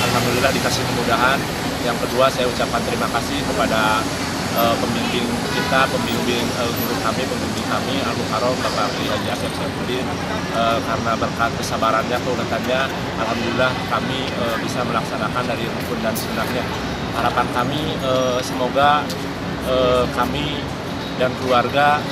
alhamdulillah dikasih kemudahan. Yang kedua saya ucapkan terima kasih kepada pembimbing kita, pembimbing guru kami, pembimbing kami Al-Mukarram Bapak Kiai Haji Asep Saifuddin, karena berkat kesabarannya, keuletannya, alhamdulillah kami bisa melaksanakan dari rukun dan sunnahnya. Harapan kami semoga kami dan keluarga,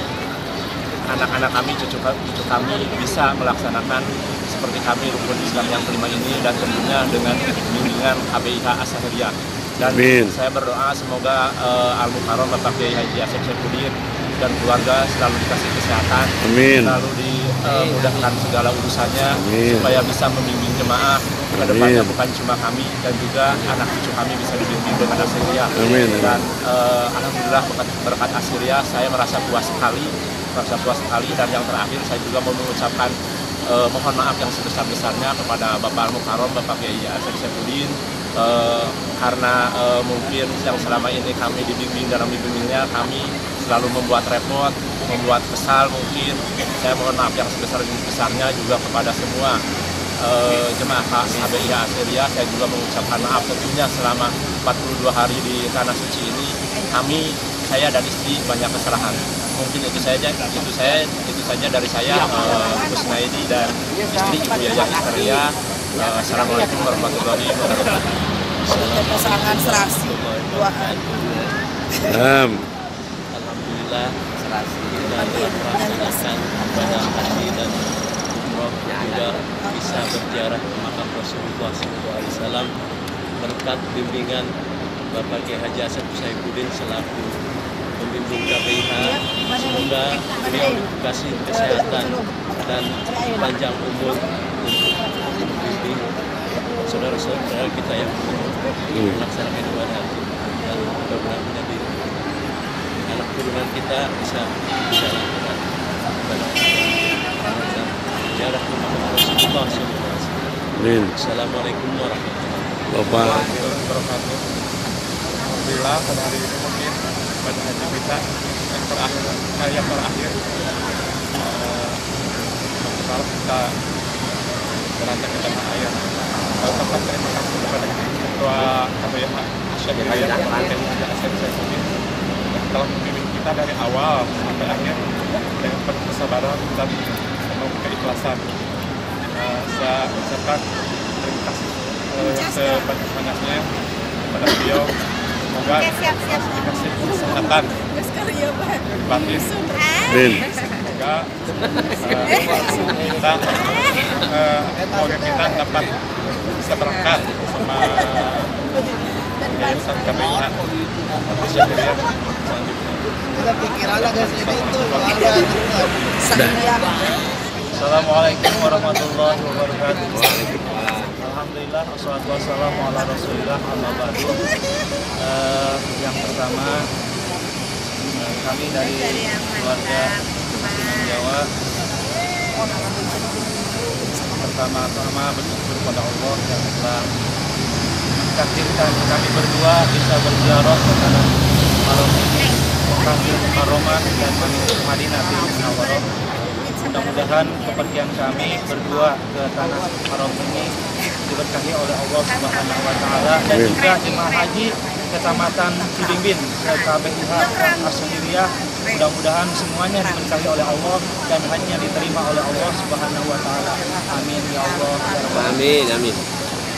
anak-anak kami, cucu kami bisa melaksanakan seperti kami rukun Islam yang kelima ini, dan tentunya dengan bimbingan KBIH Asyariah. Dan saya berdoa semoga Al-Mukarram Bapak Kiai Haji Asep Saifuddin dan keluarga selalu dikasih kesehatan, selalu dimudahkan segala urusannya, supaya bisa membimbing jemaah ke depannya, bukan cuma kami, dan juga anak cucu kami bisa dibimbing dengan Asyariah. Dan alhamdulillah berkat Asyariah saya merasa puas sekali. Dan yang terakhir saya juga mau mengucapkan mohon maaf yang sebesar-besarnya kepada Bapak Al-Mukarram Bapak Kiai Asep Saifuddin, karena mungkin yang selama ini kami dibimbing dalam bimbingnya, kami selalu membuat repot, membuat kesal mungkin. Saya mohon maaf yang sebesar-besarnya juga kepada semua jemaah KBIH Asyariah. Saya juga mengucapkan maaf tentunya selama 42 hari di Tanah Suci ini saya dan istri banyak kesalahan. Mungkin itu saja dari saya, Kusnaidi dan istri Ibu Yaya Istaria. Assalamualaikum warahmatullahi wabarakatuh. Pasangan serasi duaan. Alhamdulillah serasi kita telah melaksanakan ibadah haji dan umroh juga bisa berziarah ke makam Rasulullah SAW berkat bimbingan Bapak Kiai Haji Asep Saifuddin selaku pembimbing KBIH. Semoga beliau dikasih kesehatan dan panjang umur untuk membimbing saudara-saudara kita yang melaksanakan ibadah haji, dan mudah-mudahan menjadi anak turunan kita bisa menjalankan ibadah dan ziarah ke makam Rasulullah SAW. Assalamualaikum warahmatullahi wabarakatuh. Alhamdulillah pada hari ini mungkin ibadah haji kita yang terakhir kalau kita berangkat ke tanah air. Tempat terima kasih kepada Ketua KBIH Asyariah yang telah membimbing kita dari awal sampai akhir dengan penuh kesabaran dan penuh keikhlasan. Saya ucapkan terima kasih sebanyak-banyaknya kepada beliau. Semoga dikasih kesehatan batin. Semoga kita dapat bisa berangkat sama yayasan KBIH Asyariah Assalamualaikum warahmatullahi wabarakatuh. Alhamdulillah, wassalatu wassalamu ala rasulillah, amma ba'du. Yang pertama, kami dari keluarga Sunan Jawa pertama-tama bersyukur kepada Allah yang telah mentakdirkan kami berdua bisa berziarah ke tanah haram ini, Masjidil Mukarramah dan Madinatul Munawwarah. Mudah-mudahan kepergian kami berdua ke tanah haram ini diberkahi oleh Allah Subhanahu wa taala, dan juga jemaah haji Kecamatan Cibimbing KBIH Asyariah, mudah-mudahan semuanya diberkahi oleh Allah dan hajinya diterima oleh Allah Subhanahu wa taala. Amin ya Allah. Amin, amin.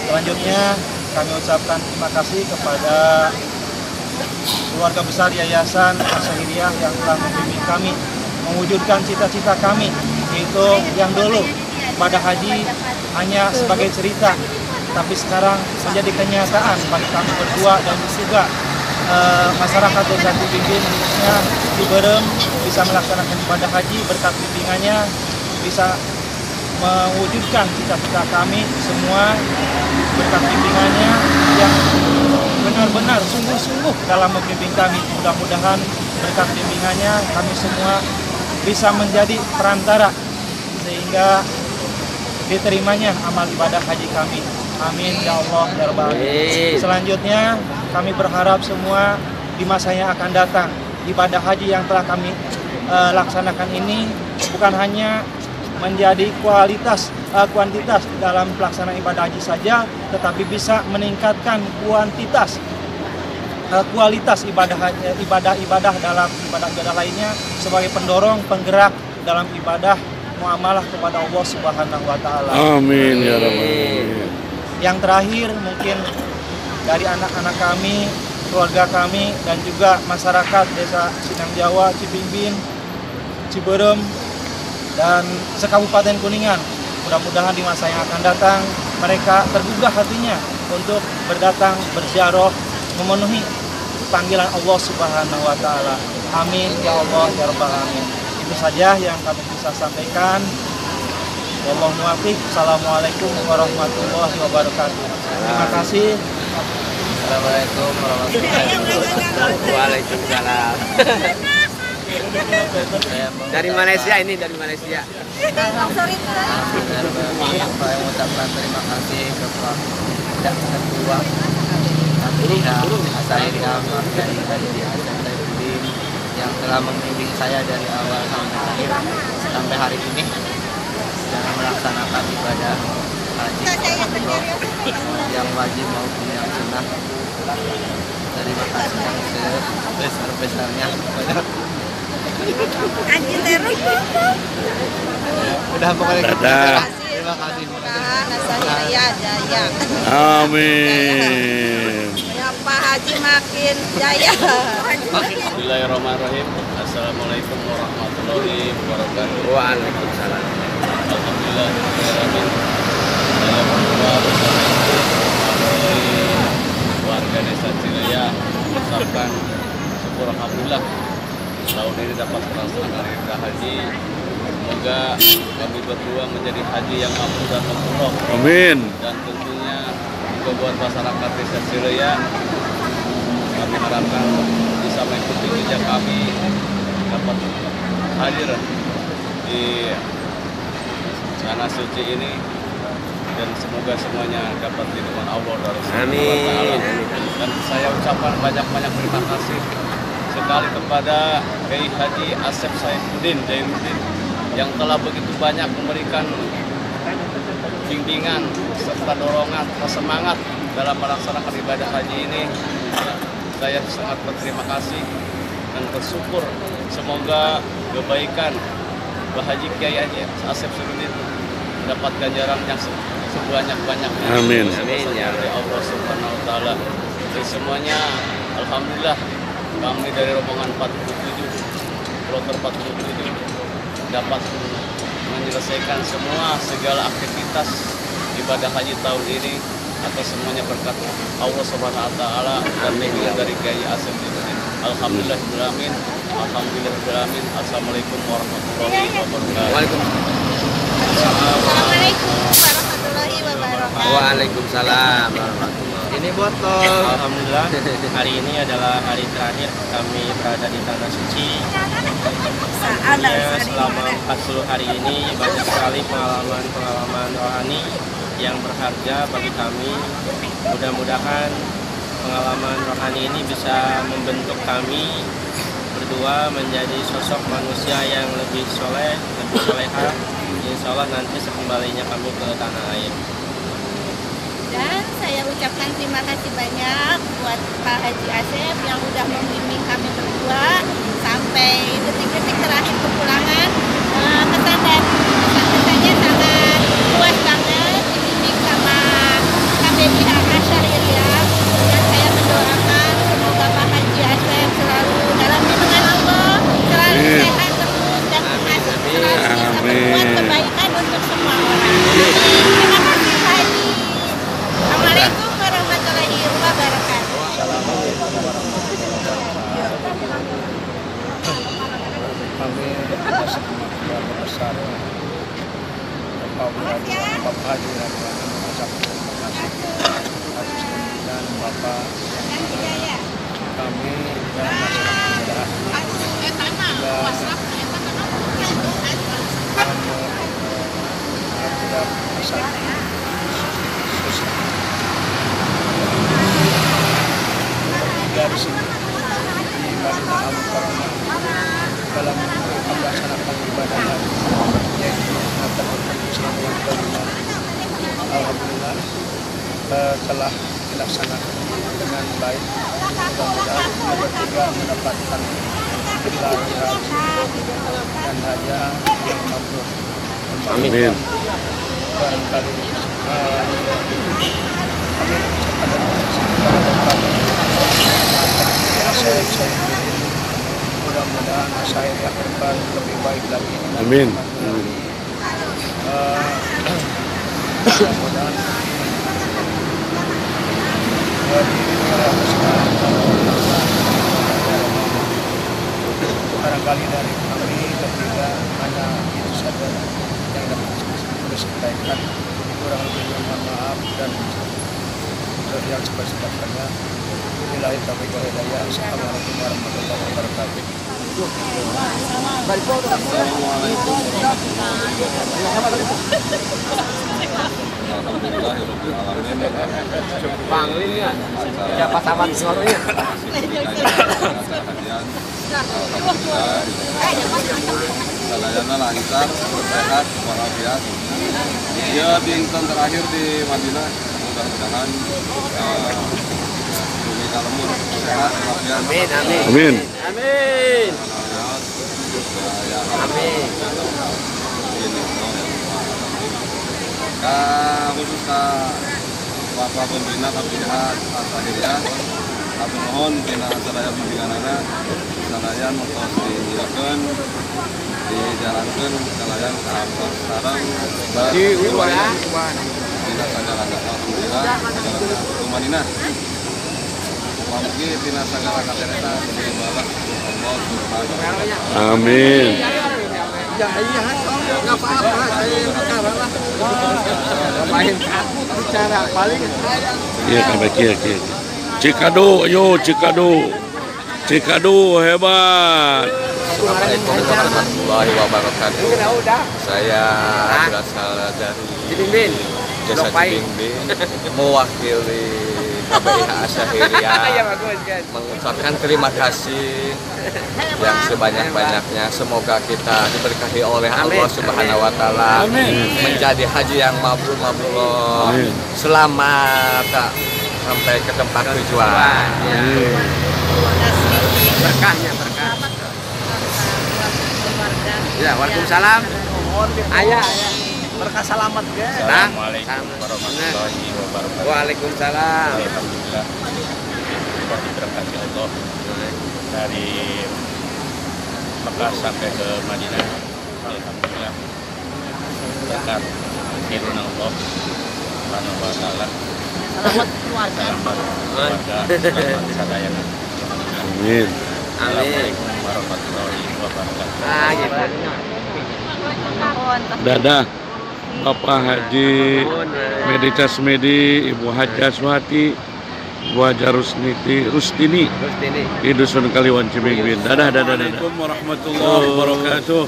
Selanjutnya kami ucapkan terima kasih kepada keluarga besar Yayasan Asyariah yang telah membimbing kami mewujudkan cita-cita kami, yaitu yang dulu pada haji hanya sebagai cerita, tapi sekarang menjadi kenyataan bagi kami berdua dan juga masyarakat desa Cibimbing, khususnya di Berem, bisa melaksanakan ibadah haji berkat bimbingannya, bisa mewujudkan cita-cita kami semua berkat bimbingannya yang benar-benar sungguh-sungguh dalam membimbing kami. Mudah-mudahan berkat bimbingannya kami semua bisa menjadi perantara sehingga diterimanya amal ibadah haji kami. Amin ya Allah ya Rabbal Alamin. Selanjutnya kami berharap semua di masa yang akan datang ibadah haji yang telah kami laksanakan ini bukan hanya menjadi kuantitas dalam pelaksanaan ibadah haji saja, tetapi bisa meningkatkan kualitas ibadah dalam ibadah lainnya sebagai pendorong penggerak dalam ibadah muamalah kepada Allah Subhanahu wa taala. Amin ya rabbal alamin. Yang terakhir mungkin dari anak-anak kami, keluarga kami dan juga masyarakat Desa Sinang Jawa, Cibimbing, Ciberem dan sekabupaten Kuningan. Mudah-mudahan di masa yang akan datang mereka tergugah hatinya untuk berdatang berziarah memenuhi panggilan Allah Subhanahu wa taala. Amin ya Allah ya rabbal alamin. Itu saja yang kami bisa sampaikan. Wallahu muwaffiq. Assalamualaikum warahmatullahi wabarakatuh. Terima kasih. Assalamualaikum warahmatullahi wabarakatuh. Waalaikumsalam. Dari Malaysia ini, dari Malaysia. Saya mengucapkan terima kasih kepada Ketua KBIH Asyariah yang telah membimbing saya dari awal sampai akhir sampai hari ini dalam melaksanakan ibadah haji umroh yang wajib maupun yang sunnah. Terima kasih yang sebesar-besarnya kepada udah pokoknya gitu. Terima kasih. Amin. Pak Haji makin jaya. Bismillahirrahmanirrahim. Assalamualaikum warahmatullahi wabarakatuh. Waalaikumsalam. Alhamdulillah. Saya berdua bersama warga desa Cilaya mengucapkan syukur alhamdulillah tahun ini dapat melaksanakan ibadah haji. Semoga kami berdua menjadi haji yang mabrur dan mabrur. Amin. Dan tentunya juga buat masyarakat desa Cilaya, kami harapkan bisa mengikuti jejak kami dapat hadir di tanah suci ini dan semoga semuanya dapat diridhoi Allah dan Rasulullah. Dan saya ucapkan banyak-banyak terima kasih sekali kepada Kiai Haji Asep Saifuddin Jainuddin yang telah begitu banyak memberikan bimbingan serta dorongan semangat dalam melaksanakan ibadah haji ini. Saya sangat berterima kasih dan bersyukur semoga kebaikan Haji Kiai Haji Asep Saifuddin mendapat ganjaran yang sebanyak-banyaknya. Amin. Amin ya Allah Subhanahu wa taala. Jadi semuanya alhamdulillah kami dari rombongan 47 kloter 47 dapat menyelesaikan semua segala aktivitas ibadah haji tahun ini atas semuanya berkat Allah Subhanahu wa taala dan bimbingan dari Kiai Asep Saifuddin. Alhamdulillahirabbil alamin. Assalamualaikum warahmatullahi wabarakatuh. Assalamualaikum warahmatullahi wabarakatuh. Waalaikumsalam. Ini botol. Alhamdulillah, hari ini adalah hari terakhir kami berada di Tanah Suci. Selama 40 hari ini banyak sekali pengalaman rohani yang berharga bagi kami. Mudah-mudahan pengalaman rohani ini bisa membentuk kami berdua menjadi sosok manusia yang lebih soleh, lebih soleha. Insya Allah nanti sekembalinya kami ke tanah air. Dan saya ucapkan terima kasih banyak buat Pak Haji Asep yang sudah membimbing kami berdua sampai detik-detik terakhir kepulangan. Kesan dan kesannya sangat puas banget dibimbing sama KBIH Asyariah. Dan saya mendoakan semoga Pak Haji Asep selalu dalam lindungan Allah, selalu sehat terus dan selalu bisa berbuat kebaikan untuk semua orang. Terima kasih Pak Haji. Assalamualaikum warahmatullahi wabarakatuh. Kami keluarga besar Bapak Haji mengucapkan terima kasih atas dan Bapak kami dan masyarakat tidak bisa dari sini di Madinah Al-Mukarramah dalam melaksanakan ibadah haji yaitu Natal Islam yang kelima. Alhamdulillah telah dilaksanakan dengan baik. Mudah-mudahan kita bertiga mendapatkan gelar haji dan hadiah yang mabrur. Amin. Barangkali kami mengucapkan saya mudah-mudahan saya akan lebih baik lagi. Amin. Mudah-mudahan barangkali dari kami bertiga hanya itu saja yang dapat disampaikan. Kurang lebih mohon maaf dan yang sebesar-besarnya. Assalamualaikum warahmatullahi wabarakatuh. Panglingnya siapa tamat seluruhnya. Salayana lancar, sehat, walafiat. Dia bintang terakhir di Madinah. Mudah-mudahan bumi kalemur sehat, walafiat. Amin, amin. Amin. Amin. Amin. Khusus Bapak Pembina Kabinet Al-Sahiriyah, kami mohon bina sadaya bimbinganana sadaya mongkos dihilakeun dijalankeun kalayan sahabat sareng beribadah dina sagala alhamdulillah sagala tumanina mugi dina sagala katereta beribadah Allah Subhanahu wa taala. Amin. Ya iya, nggak apa-apa, saya bicara lah. Main aku bicara paling. Iya, kia. Cikadu, ayo Cikadu. Cikadu hebat. Assalamualaikum warahmatullahi wabarakatuh. Saya berasal dari Desa Cibimbing, mewakili KBIH Asyahiriyah, mengucapkan terima kasih yang sebanyak-banyaknya. Semoga kita diberkahi oleh Allah Subhanahu wa taala menjadi haji yang mabrur. Selamat sampai ke tempat tujuan. Berkahnya berkah. Ya, waalaikumsalam. Ayah. Berkah selamat guys. Assalamualaikum warahmatullahi wabarakatuh. Waalaikumsalam. Alhamdulillah kita diberkati Allah dari Mekah sampai ke Madinah. Alhamdulillah berkat firman Allah Subhanahu wa taala. Selamat keluarga. Selamat sadayana. Amin. Assalamualaikum warahmatullahi wabarakatuh. Dadah Bapak Haji Medi Casmedi, Ibu Hajah Suhati, Ibu Hajah Rustini di Dusun Kaliwan Cibimbing. Dadah. Assalamualaikum warahmatullahi wabarakatuh.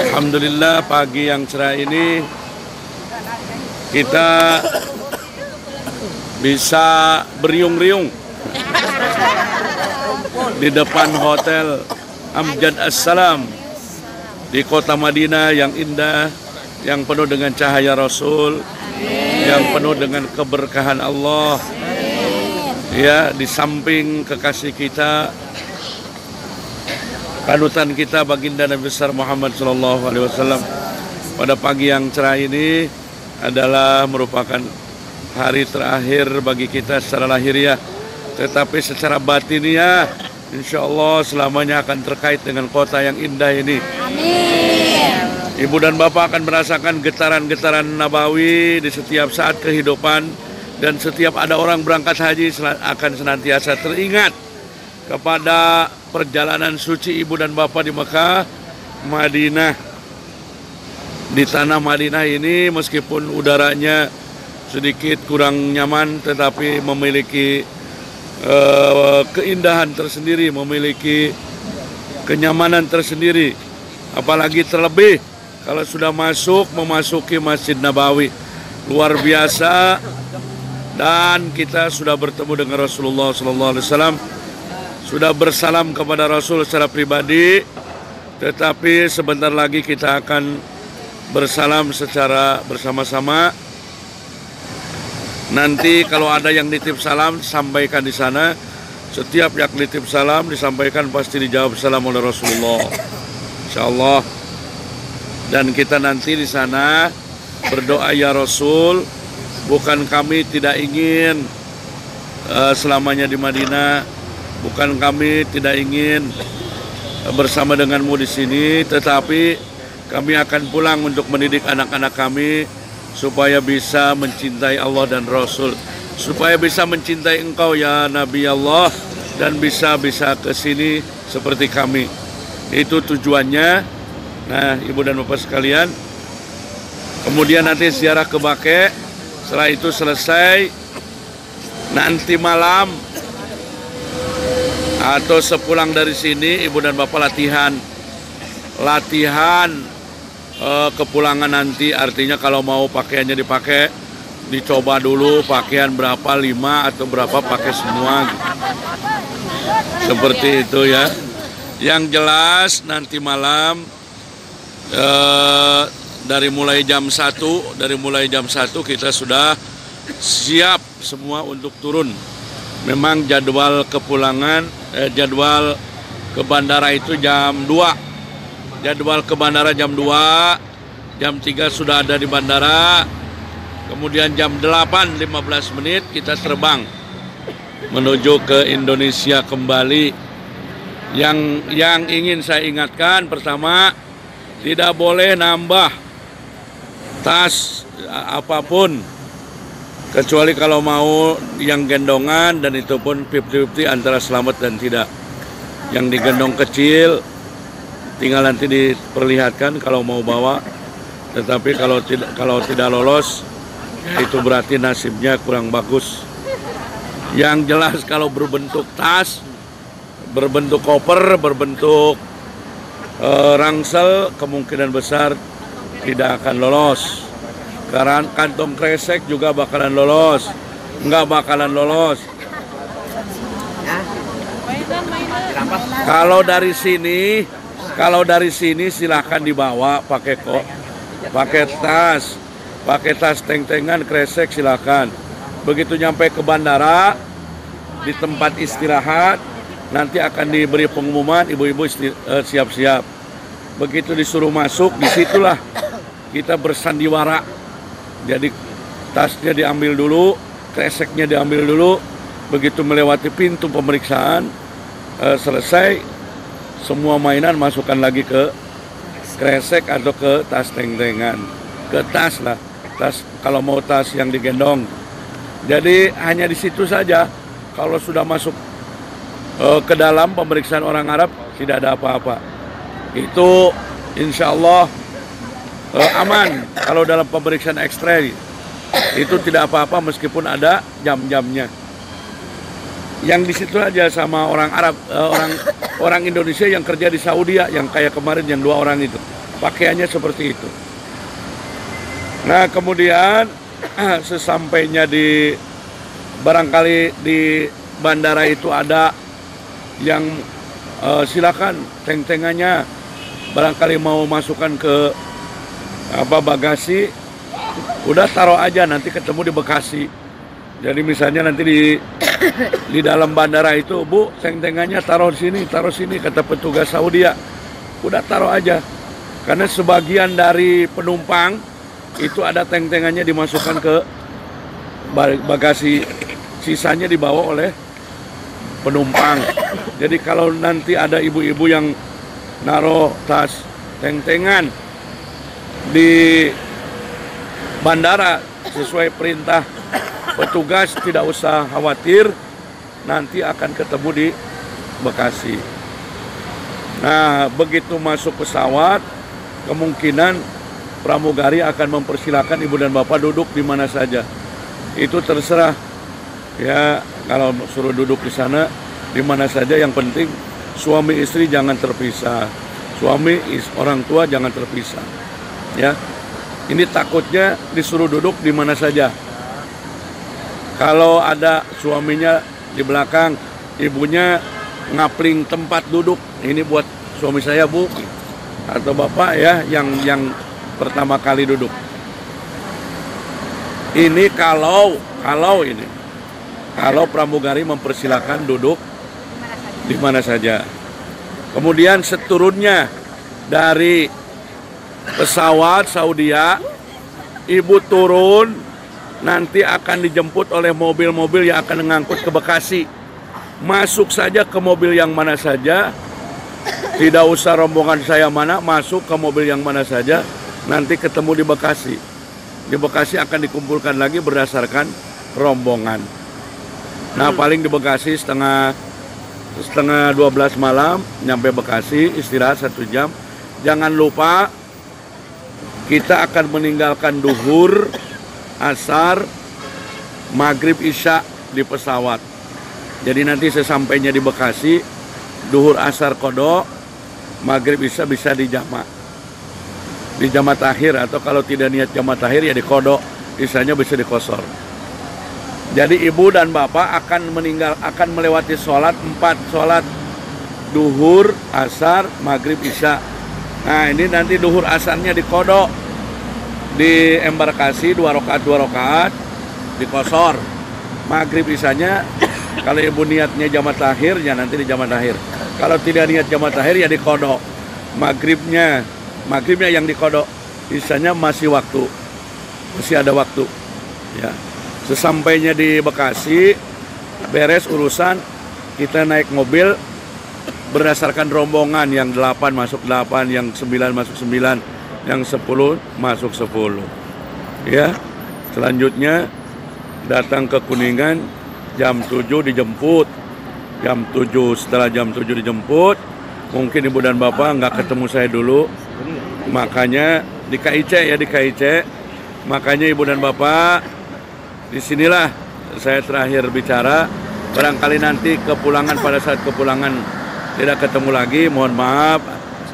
Alhamdulillah pagi yang cerah ini kita bisa beriung-riung di depan hotel Amjad As-Salam di kota Madinah yang indah, yang penuh dengan cahaya Rasul, yang penuh dengan keberkahan Allah. Ya, di samping kekasih kita, panutan kita baginda Nabi besar Muhammad SAW. Pada pagi yang cerah ini adalah merupakan hari terakhir bagi kita secara lahiriah, tetapi secara batiniah insya Allah selamanya akan terkait dengan kota yang indah ini. Amin. Ibu dan Bapak akan merasakan getaran-getaran nabawi di setiap saat kehidupan, dan setiap ada orang berangkat haji akan senantiasa teringat kepada perjalanan suci Ibu dan Bapak di Mekah, Madinah. Di tanah Madinah ini meskipun udaranya sedikit kurang nyaman, tetapi memiliki keindahan tersendiri, memiliki kenyamanan tersendiri. Apalagi terlebih kalau sudah memasuki Masjid Nabawi, luar biasa. Dan kita sudah bertemu dengan Rasulullah SAW, sudah bersalam kepada Rasul secara pribadi, tetapi sebentar lagi kita akan bersalam secara bersama-sama. Nanti kalau ada yang nitip salam, sampaikan di sana. Setiap yang nitip salam disampaikan pasti dijawab salam oleh Rasulullah, insyaallah. Dan kita nanti di sana berdoa, ya Rasul, bukan kami tidak ingin selamanya di Madinah, bukan kami tidak ingin bersama denganmu di sini, tetapi kami akan pulang untuk mendidik anak-anak kami supaya bisa mencintai Allah dan Rasul, supaya bisa mencintai Engkau ya Nabi Allah, dan bisa ke sini seperti kami. Itu tujuannya. Nah, Ibu dan Bapak sekalian, kemudian nanti ziarah ke Baqi'. Setelah itu selesai, nanti malam atau sepulang dari sini ibu dan bapak latihan kepulangan nanti, artinya kalau mau pakaiannya dipakai, dicoba dulu pakaian berapa, 5 atau berapa pakai semua, seperti itu ya. Yang jelas nanti malam dari mulai jam 1 kita sudah siap semua untuk turun. Memang jadwal kepulangan, jadwal ke bandara itu jam 2. Jadwal ke bandara jam 2, jam 3 sudah ada di bandara. Kemudian jam 8.15 menit kita terbang menuju ke Indonesia kembali. Yang ingin saya ingatkan, pertama, tidak boleh nambah tas apapun, kecuali kalau mau yang gendongan, dan itu pun 50-50 antara selamat dan tidak. Yang digendong kecil tinggal nanti diperlihatkan kalau mau bawa, tetapi kalau tidak lolos itu berarti nasibnya kurang bagus. Yang jelas kalau berbentuk tas, berbentuk koper, berbentuk rangsel, kemungkinan besar tidak akan lolos. Karena kantong kresek juga bakalan lolos, nggak bakalan lolos. Kalau dari sini silahkan dibawa pakai tas teng-tengan kresek silahkan. Begitu nyampe ke bandara, di tempat istirahat nanti akan diberi pengumuman, ibu-ibu siap-siap. Begitu disuruh masuk, disitulah kita bersandiwara. Jadi tasnya diambil dulu, kreseknya diambil dulu. Begitu melewati pintu pemeriksaan selesai, semua mainan masukkan lagi ke kresek atau ke tas teng-tengan, ke tas lah, tas kalau mau tas yang digendong. Jadi hanya di situ saja. Kalau sudah masuk ke dalam pemeriksaan orang Arab tidak ada apa-apa. Itu insya Allah aman. Kalau dalam pemeriksaan X-ray itu tidak apa-apa meskipun ada jam-jamnya. Yang di situ aja sama orang Arab, orang Indonesia yang kerja di Saudi, yang kayak kemarin yang 2 orang itu, pakaiannya seperti itu. Nah kemudian sesampainya di barangkali di bandara itu ada yang silakan teng-tengannya, barangkali mau masukkan ke bagasi, udah taruh aja, nanti ketemu di Bekasi. Jadi misalnya nanti di dalam bandara itu, Bu, teng-tengannya taruh sini, kata petugas Saudi, udah taruh aja. Karena sebagian dari penumpang itu ada teng-tengannya dimasukkan ke bagasi, sisanya dibawa oleh penumpang. Jadi kalau nanti ada ibu-ibu yang naruh tas teng-tengan di bandara sesuai perintah petugas, tidak usah khawatir, nanti akan ketemu di Bekasi. Nah, begitu masuk pesawat, kemungkinan pramugari akan mempersilahkan ibu dan bapak duduk di mana saja. Itu terserah. Ya, kalau suruh duduk di sana, di mana saja, yang penting suami istri jangan terpisah. Orang tua jangan terpisah. Ya. Ini takutnya disuruh duduk di mana saja. Kalau ada suaminya di belakang, ibunya ngapling tempat duduk, ini buat suami saya, Bu, atau bapak ya, yang pertama kali duduk. Ini kalau pramugari mempersilahkan duduk di mana saja. Kemudian seturunnya dari pesawat Saudi, ibu turun, nanti akan dijemput oleh mobil-mobil yang akan mengangkut ke Bekasi. Masuk saja ke mobil yang mana saja, tidak usah rombongan saya mana, masuk ke mobil yang mana saja, nanti ketemu di Bekasi. Di Bekasi akan dikumpulkan lagi berdasarkan rombongan. Nah paling di Bekasi setengah 12 malam, nyampe Bekasi, istirahat 1 jam. Jangan lupa kita akan meninggalkan duhur, asar, maghrib, isya di pesawat. Jadi nanti sesampainya di Bekasi, duhur asar kodok, maghrib isya bisa dijamak. Di jamak akhir, atau kalau tidak niat jamak akhir ya di kodok, isyanya bisa dikosor. Jadi ibu dan bapak akan melewati sholat 4 sholat. Duhur, asar, maghrib, isya. Nah ini nanti duhur asarnya di kodok, di embarkasi 2 rakaat dikosor. Maghrib isyanya kalau ibu niatnya jamak akhir ya nanti di jamak akhir. Kalau tidak niat jamak akhir ya di kodok. Maghribnya yang di kodok, isyanya masih ada waktu. Ya. Sesampainya di Bekasi, beres urusan, kita naik mobil berdasarkan rombongan, yang 8 masuk 8, yang 9 masuk 9, yang 10 masuk 10. Ya. Selanjutnya datang ke Kuningan jam 7 dijemput. Jam 7, setelah jam 7 dijemput, mungkin ibu dan bapak nggak ketemu saya dulu. Makanya di KIC. Makanya ibu dan bapak, disinilah saya terakhir bicara. Barangkali nanti pada saat kepulangan tidak ketemu lagi, mohon maaf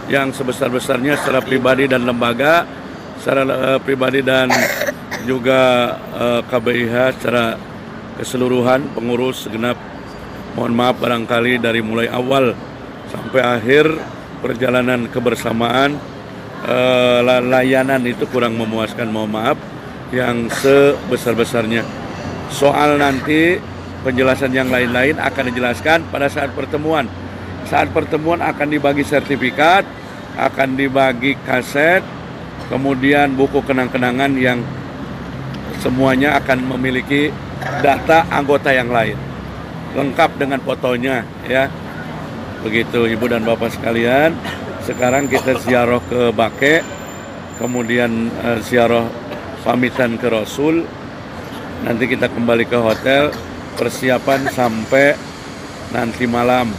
yang sebesar-besarnya secara pribadi dan lembaga, secara pribadi dan juga KBIH secara keseluruhan, pengurus segenap, mohon maaf barangkali dari mulai awal sampai akhir perjalanan kebersamaan layanan itu kurang memuaskan, mohon maaf yang sebesar-besarnya. Soal nanti penjelasan yang lain-lain akan dijelaskan pada saat pertemuan. Saat pertemuan akan dibagi sertifikat, akan dibagi kaset, kemudian buku kenang-kenangan yang semuanya akan memiliki data anggota yang lain, lengkap dengan fotonya, ya. Begitu ibu dan bapak sekalian. Sekarang kita ziarah ke Bake, kemudian ziarah pamitan ke Rasul. Nanti kita kembali ke hotel, persiapan sampai nanti malam.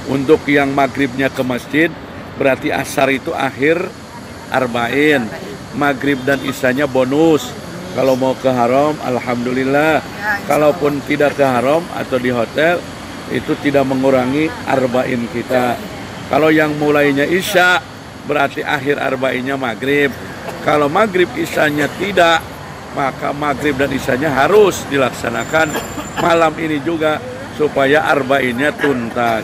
Untuk yang maghribnya ke masjid, berarti asar itu akhir arba'in, maghrib dan isyanya bonus. Kalau mau ke haram, alhamdulillah. Kalaupun tidak ke haram atau di hotel, itu tidak mengurangi arba'in kita. Kalau yang mulainya isya, berarti akhir arba'innya maghrib. Kalau maghrib isyanya tidak, maka maghrib dan isyanya harus dilaksanakan malam ini juga, supaya arba'innya tuntas.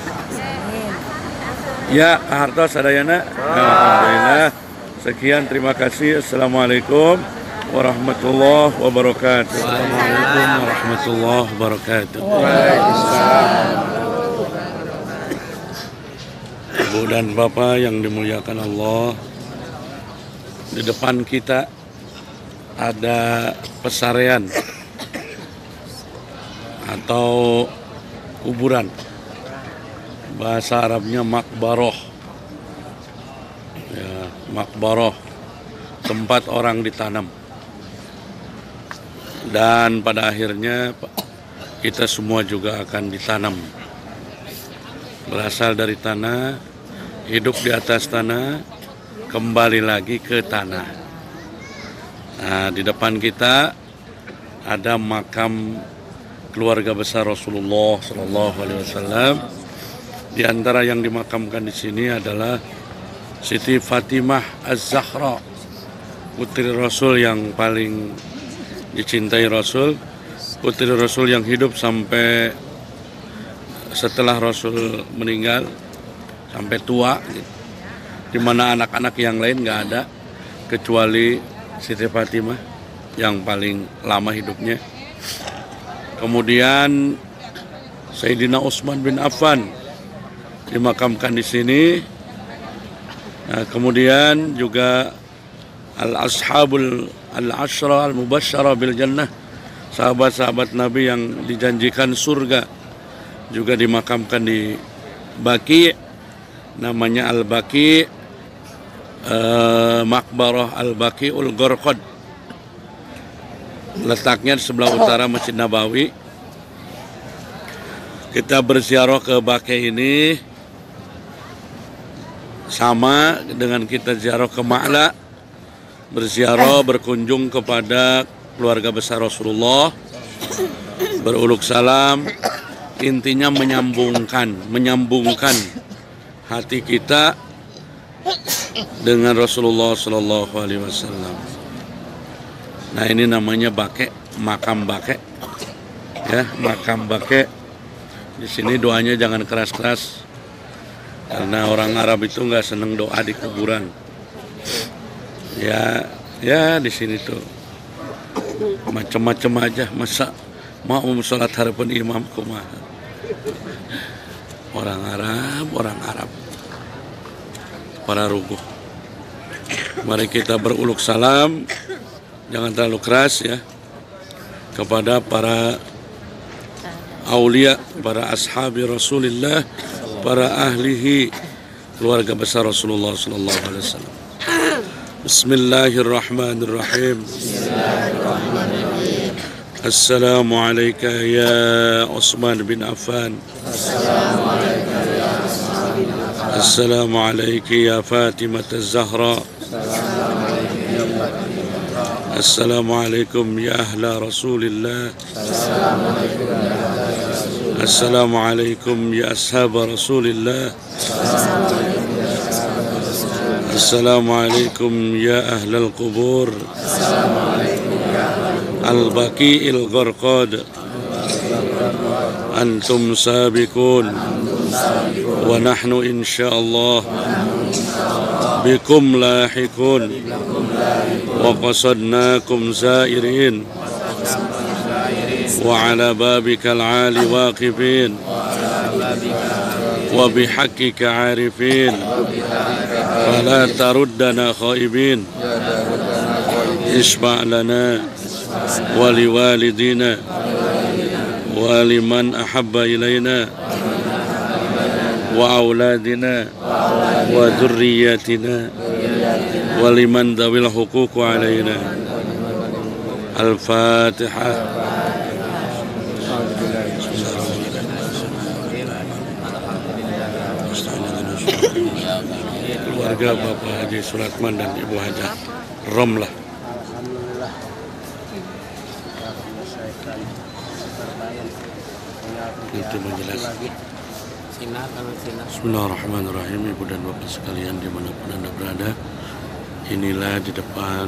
Ya, Kak Harto sadayana. Alhamdulillah. Sekian, terima kasih. Assalamualaikum warahmatullahi wabarakatuh. Assalamualaikum warahmatullahi wabarakatuh. Ibu dan Bapak yang dimuliakan Allah, di depan kita ada pesarean atau kuburan. Bahasa Arabnya makbaroh, ya, makbaroh, tempat orang ditanam. Dan pada akhirnya kita semua juga akan ditanam. Berasal dari tanah, hidup di atas tanah, kembali lagi ke tanah. Nah, di depan kita ada makam keluarga besar Rasulullah SAW. Di antara yang dimakamkan di sini adalah Siti Fatimah Az-Zahra, putri Rasul yang paling dicintai Rasul, putri Rasul yang hidup sampai setelah Rasul meninggal, sampai tua, di mana anak-anak yang lain nggak ada, kecuali Siti Fatimah yang paling lama hidupnya. Kemudian Sayyidina Utsman bin Affan dimakamkan di sini. Nah, kemudian juga al-ashabul al-ashra al-mubasysyara bil jannah, sahabat-sahabat Nabi yang dijanjikan surga, juga dimakamkan di Baqi, namanya Al-Baqi, Maqbarah Al-Baqiul Gharqad. Letaknya di sebelah utara Masjid Nabawi. Kita berziarah ke Baqi ini sama dengan kita ziarah ke Ma'la, berziarah, berkunjung kepada keluarga besar Rasulullah, beruluk salam, intinya menyambungkan hati kita dengan Rasulullah Shallallahu Alaihi Wasallam. Nah, ini namanya bake, makam bake, ya, makam bake. Di sini doanya jangan keras-keras, karena orang Arab itu nggak seneng doa di kuburan. Ya di sini tuh macam-macam aja. Masa mau sholat harapan imam kumaha? Orang Arab para ruguh. Mari kita beruluk salam, jangan terlalu keras ya, kepada para aulia, para ashabi Rasulullah, para ahlihi, keluarga besar Rasulullah sallallahu alaihi wasallam. Bismillahirrahmanirrahim. Assalamu alayka ya Utsman bin Affan. Assalamu alayki ya Fatimah Az-Zahra. Assalamu alaikum ya ahla Rasulillah. Assalamu alaikum ya ashab Rasulillah. Assalamu alaikum ya ahla al-qubur. Al-Baqi'il Gharqad. Antum sabiqun wa nahnu insyaallah bikum lahiqun wa qasadnakum zairin wa ala babikal ali waqifin wa bihaqqika arifin fala taruddana khaibin isma' lana wa liwalidina wa liman ahabba ilayna wa auladina wa dhurriyyatina wa liman dawil huquq alayna. Al-Fatihah. Keluarga Bapak Haji Suratman dan Ibu Haja Romlah. Itu menjelaskan. Bismillahirrahmanirrahim. Ibu dan bapak sekalian dimanapun Anda berada, inilah di depan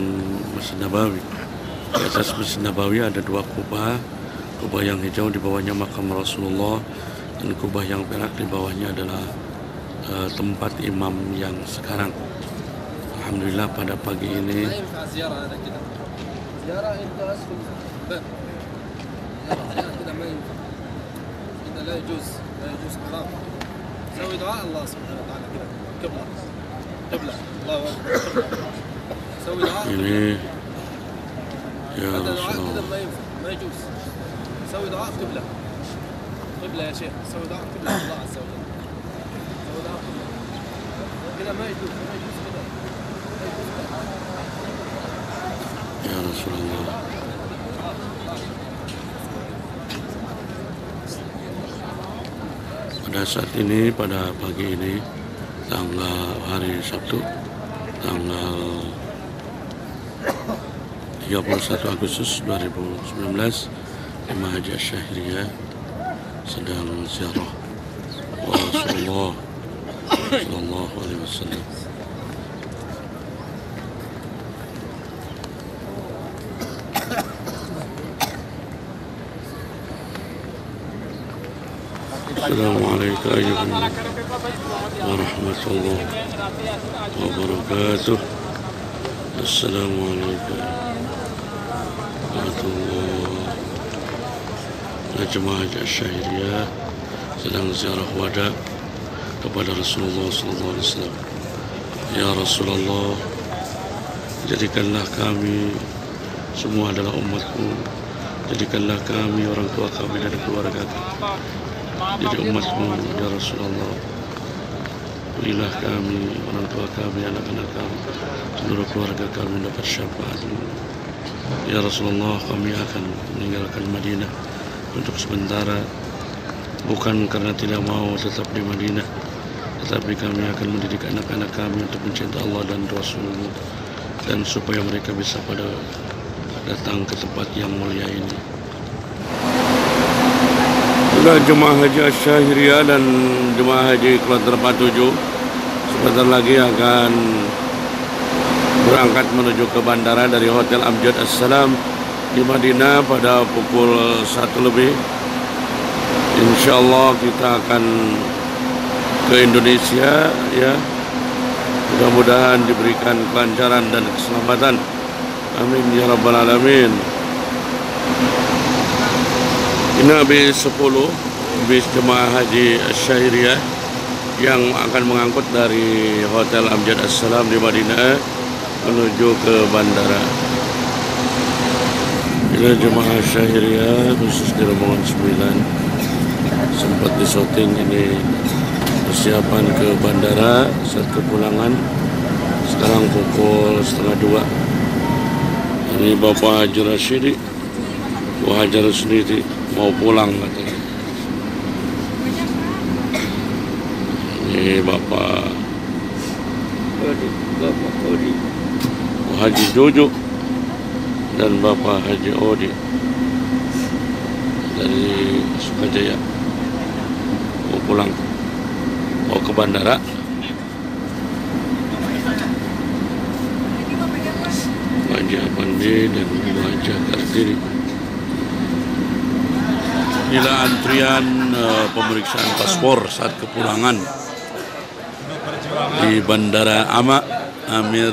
Masjid Nabawi. Di atas Masjid Nabawi ada dua kubah. Kubah yang hijau di bawahnya makam Rasulullah, dan kubah yang perak di bawahnya adalah tempat imam yang sekarang. Alhamdulillah pada pagi ini سوي دعاء الله سبحانه وتعالى كده قبلة الله أكبر سوي دعاء ini ya هذا دعاء Rasulullah. كده ما يجوز سوي دعاء قبلة يا شيخ سوي دعاء قبلة الله عز وجل سوي دعاء قبلة كده ما يجوز كده Ya Rasulullah. Pada saat ini, pada pagi ini, tanggal hari Sabtu, tanggal 31 Agustus 2019, Jemaah Haji Asyahiriyah sedang ziarah Rasulullah Sallallahu Alaihi Wasallam. Assalamualaikum warahmatullahi wabarakatuh. Assalamualaikum warahmatullahi. Jemaah Haji Asyahiriyah sedang ziarah wada kepada Rasulullah SAW. Ya Rasulullah, jadikanlah kami semua adalah umatmu. Jadikanlah kami, orang tua kami dan keluarga kami jadi umatmu, ya Rasulullah. Berilah kami, orang tua kami, anak-anak kami, seluruh keluarga kami dapat syafaatmu. Ya Rasulullah, kami akan meninggalkan Madinah untuk sementara, bukan karena tidak mau tetap di Madinah, tetapi kami akan mendidik anak-anak kami untuk mencintai Allah dan Rasulullah, dan supaya mereka bisa pada datang ke tempat yang mulia ini. Itulah jemaah haji Asyahiriyah dan jemaah haji Kloter 47 sebentar lagi akan berangkat menuju ke bandara dari Hotel Amjad Assalam di Madinah pada pukul 1 lebih. Insyaallah kita akan ke Indonesia, ya. Mudah-mudahan diberikan kelancaran dan keselamatan. Amin ya rabbal alamin. Ini habis 10 bis jemaah haji Asyahiriyah yang akan mengangkut dari Hotel Amjad Assalam di Madinah menuju ke bandara. Ini jemaah Asyahiriyah khusus di rombongan 9 sempat disyuting ini persiapan ke bandara saat kepulangan. Sekarang pukul 1:30. Ini Bapak Haji Rasyidi, Bu Hajar sendiri mau pulang katanya. Ini Bapak Odi, Bu Haji Jojo dan Bapak Haji Odi dari Sukajaya mau pulang, mau ke bandara. Haji Apandi dan Haji Kartini. Inilah antrian pemeriksaan paspor saat kepulangan di Bandara Amir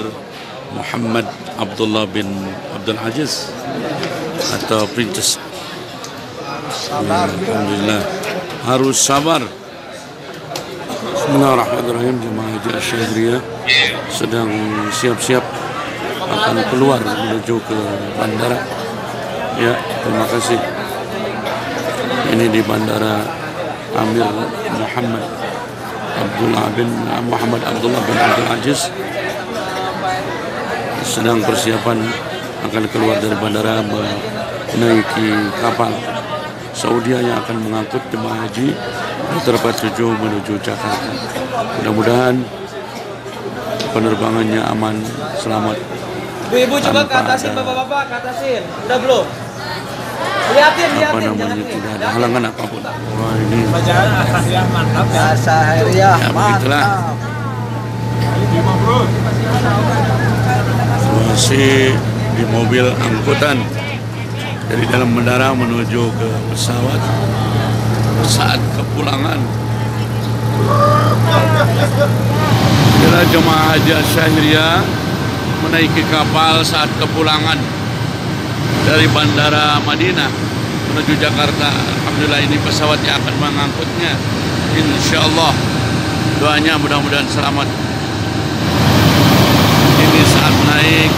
Muhammad Abdullah bin Abdul Aziz atau Princess. Alhamdulillah, harus sabar. Bismillahirrahmanirrahim. Jemaah haji Asyahiriyah sedang siap-siap akan keluar menuju ke bandara. Ya, terima kasih. Ini di Bandara Amir Muhammad Abdullah bin Abdul Aziz sedang persiapan akan keluar dari bandara menaiki kapal Saudi yang akan mengangkut jemaah haji Kloter 47 menuju Jakarta. Mudah-mudahan penerbangannya aman, selamat. Ibu coba ke atasin, bapak-bapak ke atasin. Udah belum? Lihatin. Tidak ada halangan apapun. Wah, ini bacaan Asyahiriyah mantap ya. Asyahiriyah begitulah. Masih di mobil angkutan dari dalam bandara menuju ke pesawat saat kepulangan. Inilah jemaah haji Asyahiriyah menaiki kapal saat kepulangan dari Bandara Madinah menuju Jakarta. Alhamdulillah, ini pesawat yang akan mengangkutnya. Insyaallah, doanya mudah-mudahan selamat. Ini saat naik.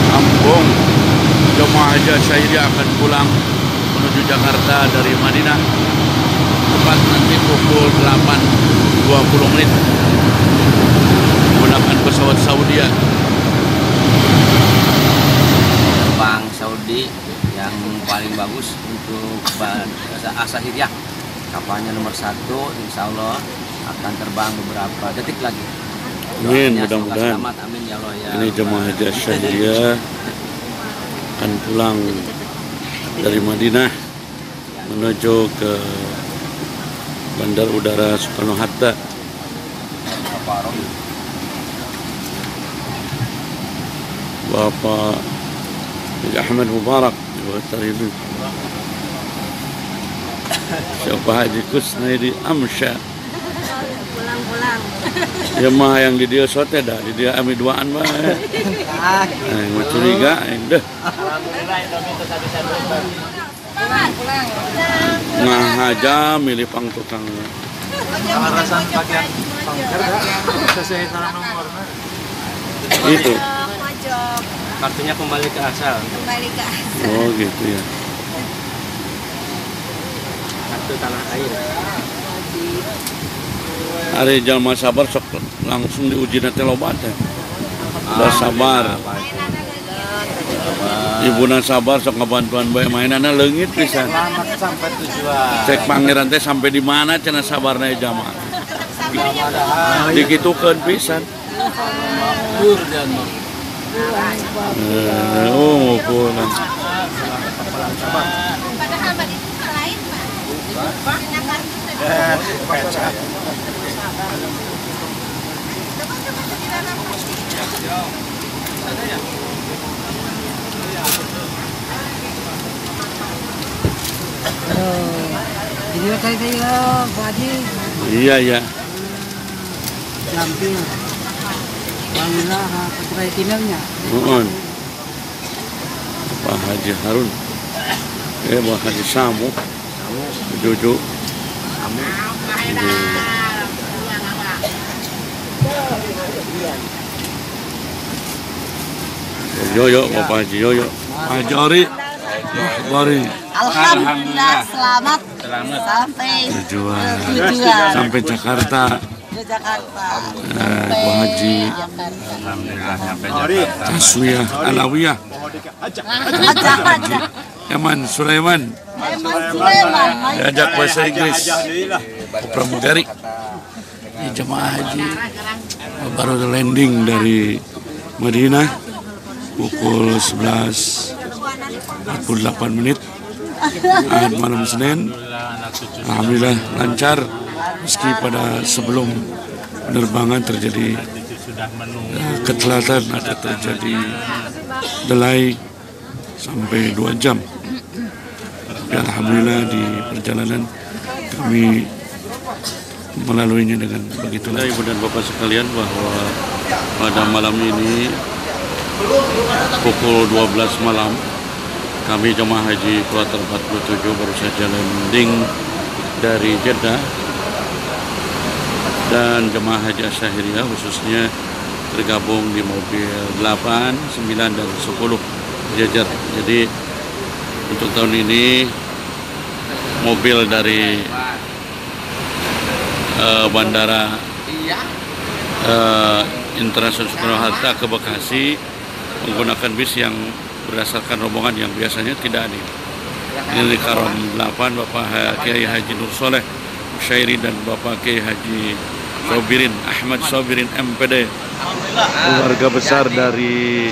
Kampung jemaah haji Asyahiriyah akan pulang menuju Jakarta dari Madinah tepat nanti pukul 8.20 menggunakan pesawat Saudi. Terbang Saudi yang paling bagus untuk Asyahiriyah, kapalnya nomor 1, insya Allah akan terbang beberapa detik lagi. Amin, mudah-mudahan. Amin ya Allah ya. Ini jemaah haji Asyahiriyah akan pulang dari Madinah menuju ke Bandar Udara Soekarno-Hatta. Bapak Ahmad Mubarak ini. Siapa Haji Kusnaidi Amsya. Pulang-pulang. Ya mah yang di dia sote dah, di dia ami duaan mah. Mau curiga, dah. Alhamdulillah Indomie terus habis Pulang. Nah aja milih pang tukang. Alasan bagian pangker sesuai salah nomornya. Itu. Kartunya kembali ke asal. Oh gitu ya. Kartu tanah air. Hari jalma sabar sok langsung diuji nanti lobat ya. Udah sabar. Ibuna sabar sok ngebantuan bae mainanna leungit pisan. Selamat sampai tujuan. Cek pangeran teh sampai di mana cenah sabarna jamaah. Digitukeun pisan. Oh, pulang. Video saya Pak Haji. Iya. Samping. Alhamdulillah ketua timnya. Mohon. Pak Haji Harun. Pak Haji Samu. Jojo. Yoyo, Bapak Haji Yoyo. Haji Ori. Alhamdulillah selamat sampai tujuan. tujuan. Sampai Jakarta. Ke Jakarta. Pak Haji. Taswiyah Alawiyah. Eman Sulaiman. Diajak bahasa Inggris. Pramugari. Jemaah haji baru landing dari Madinah pukul 11.48 malam Senin. Alhamdulillah lancar meski pada sebelum penerbangan terjadi ketelatan, ada terjadi delay sampai 2 jam. Dan alhamdulillah di perjalanan kami melaluinya dengan begitu lancar. Ibu dan Bapak sekalian, bahwa pada malam ini pukul 12 malam kami jemaah haji kloter 47 baru saja landing dari Jeddah, dan jemaah haji Asyahiriyah khususnya tergabung di mobil 8, 9, dan 10 jajar. Jadi untuk tahun ini mobil dari Bandara Internasional Soekarno-Hatta ke Bekasi menggunakan bis yang berdasarkan rombongan yang biasanya tidak ada. Ini Karom 8 Bapak Kiai Haji Nur Soleh Syairi dan Bapak Kiai Haji Sobirin Ahmad Sobirin MPD, keluarga besar dari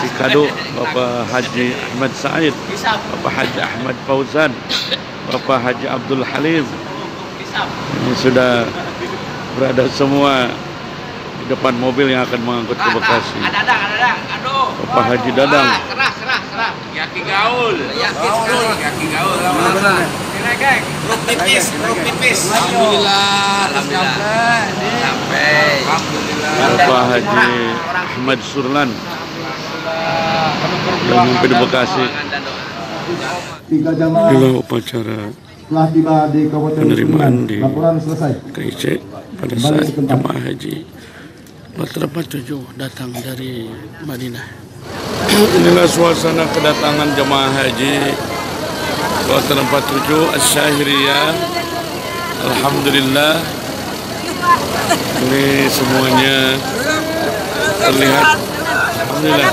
Cikado, Bapak Haji Ahmad Said, Bapak Haji Ahmad Fauzan, Bapak Haji Abdul Halim. Ini sudah berada semua di depan mobil yang akan mengangkut ke Bekasi. Bapak Haji Dadang. Serah. Yaki gaul. Grup tipis. Alhamdulillah. Sampai. Bapak Haji Ahmad Surlan. Dan sampai di Bekasi. Inilah upacara penerimaan di KIC pada saat jemaah haji kloter 47 datang dari Madinah. Inilah suasana kedatangan jemaah haji kloter 47 Asyahiriyah. Alhamdulillah, ini semuanya terlihat. Alhamdulillah.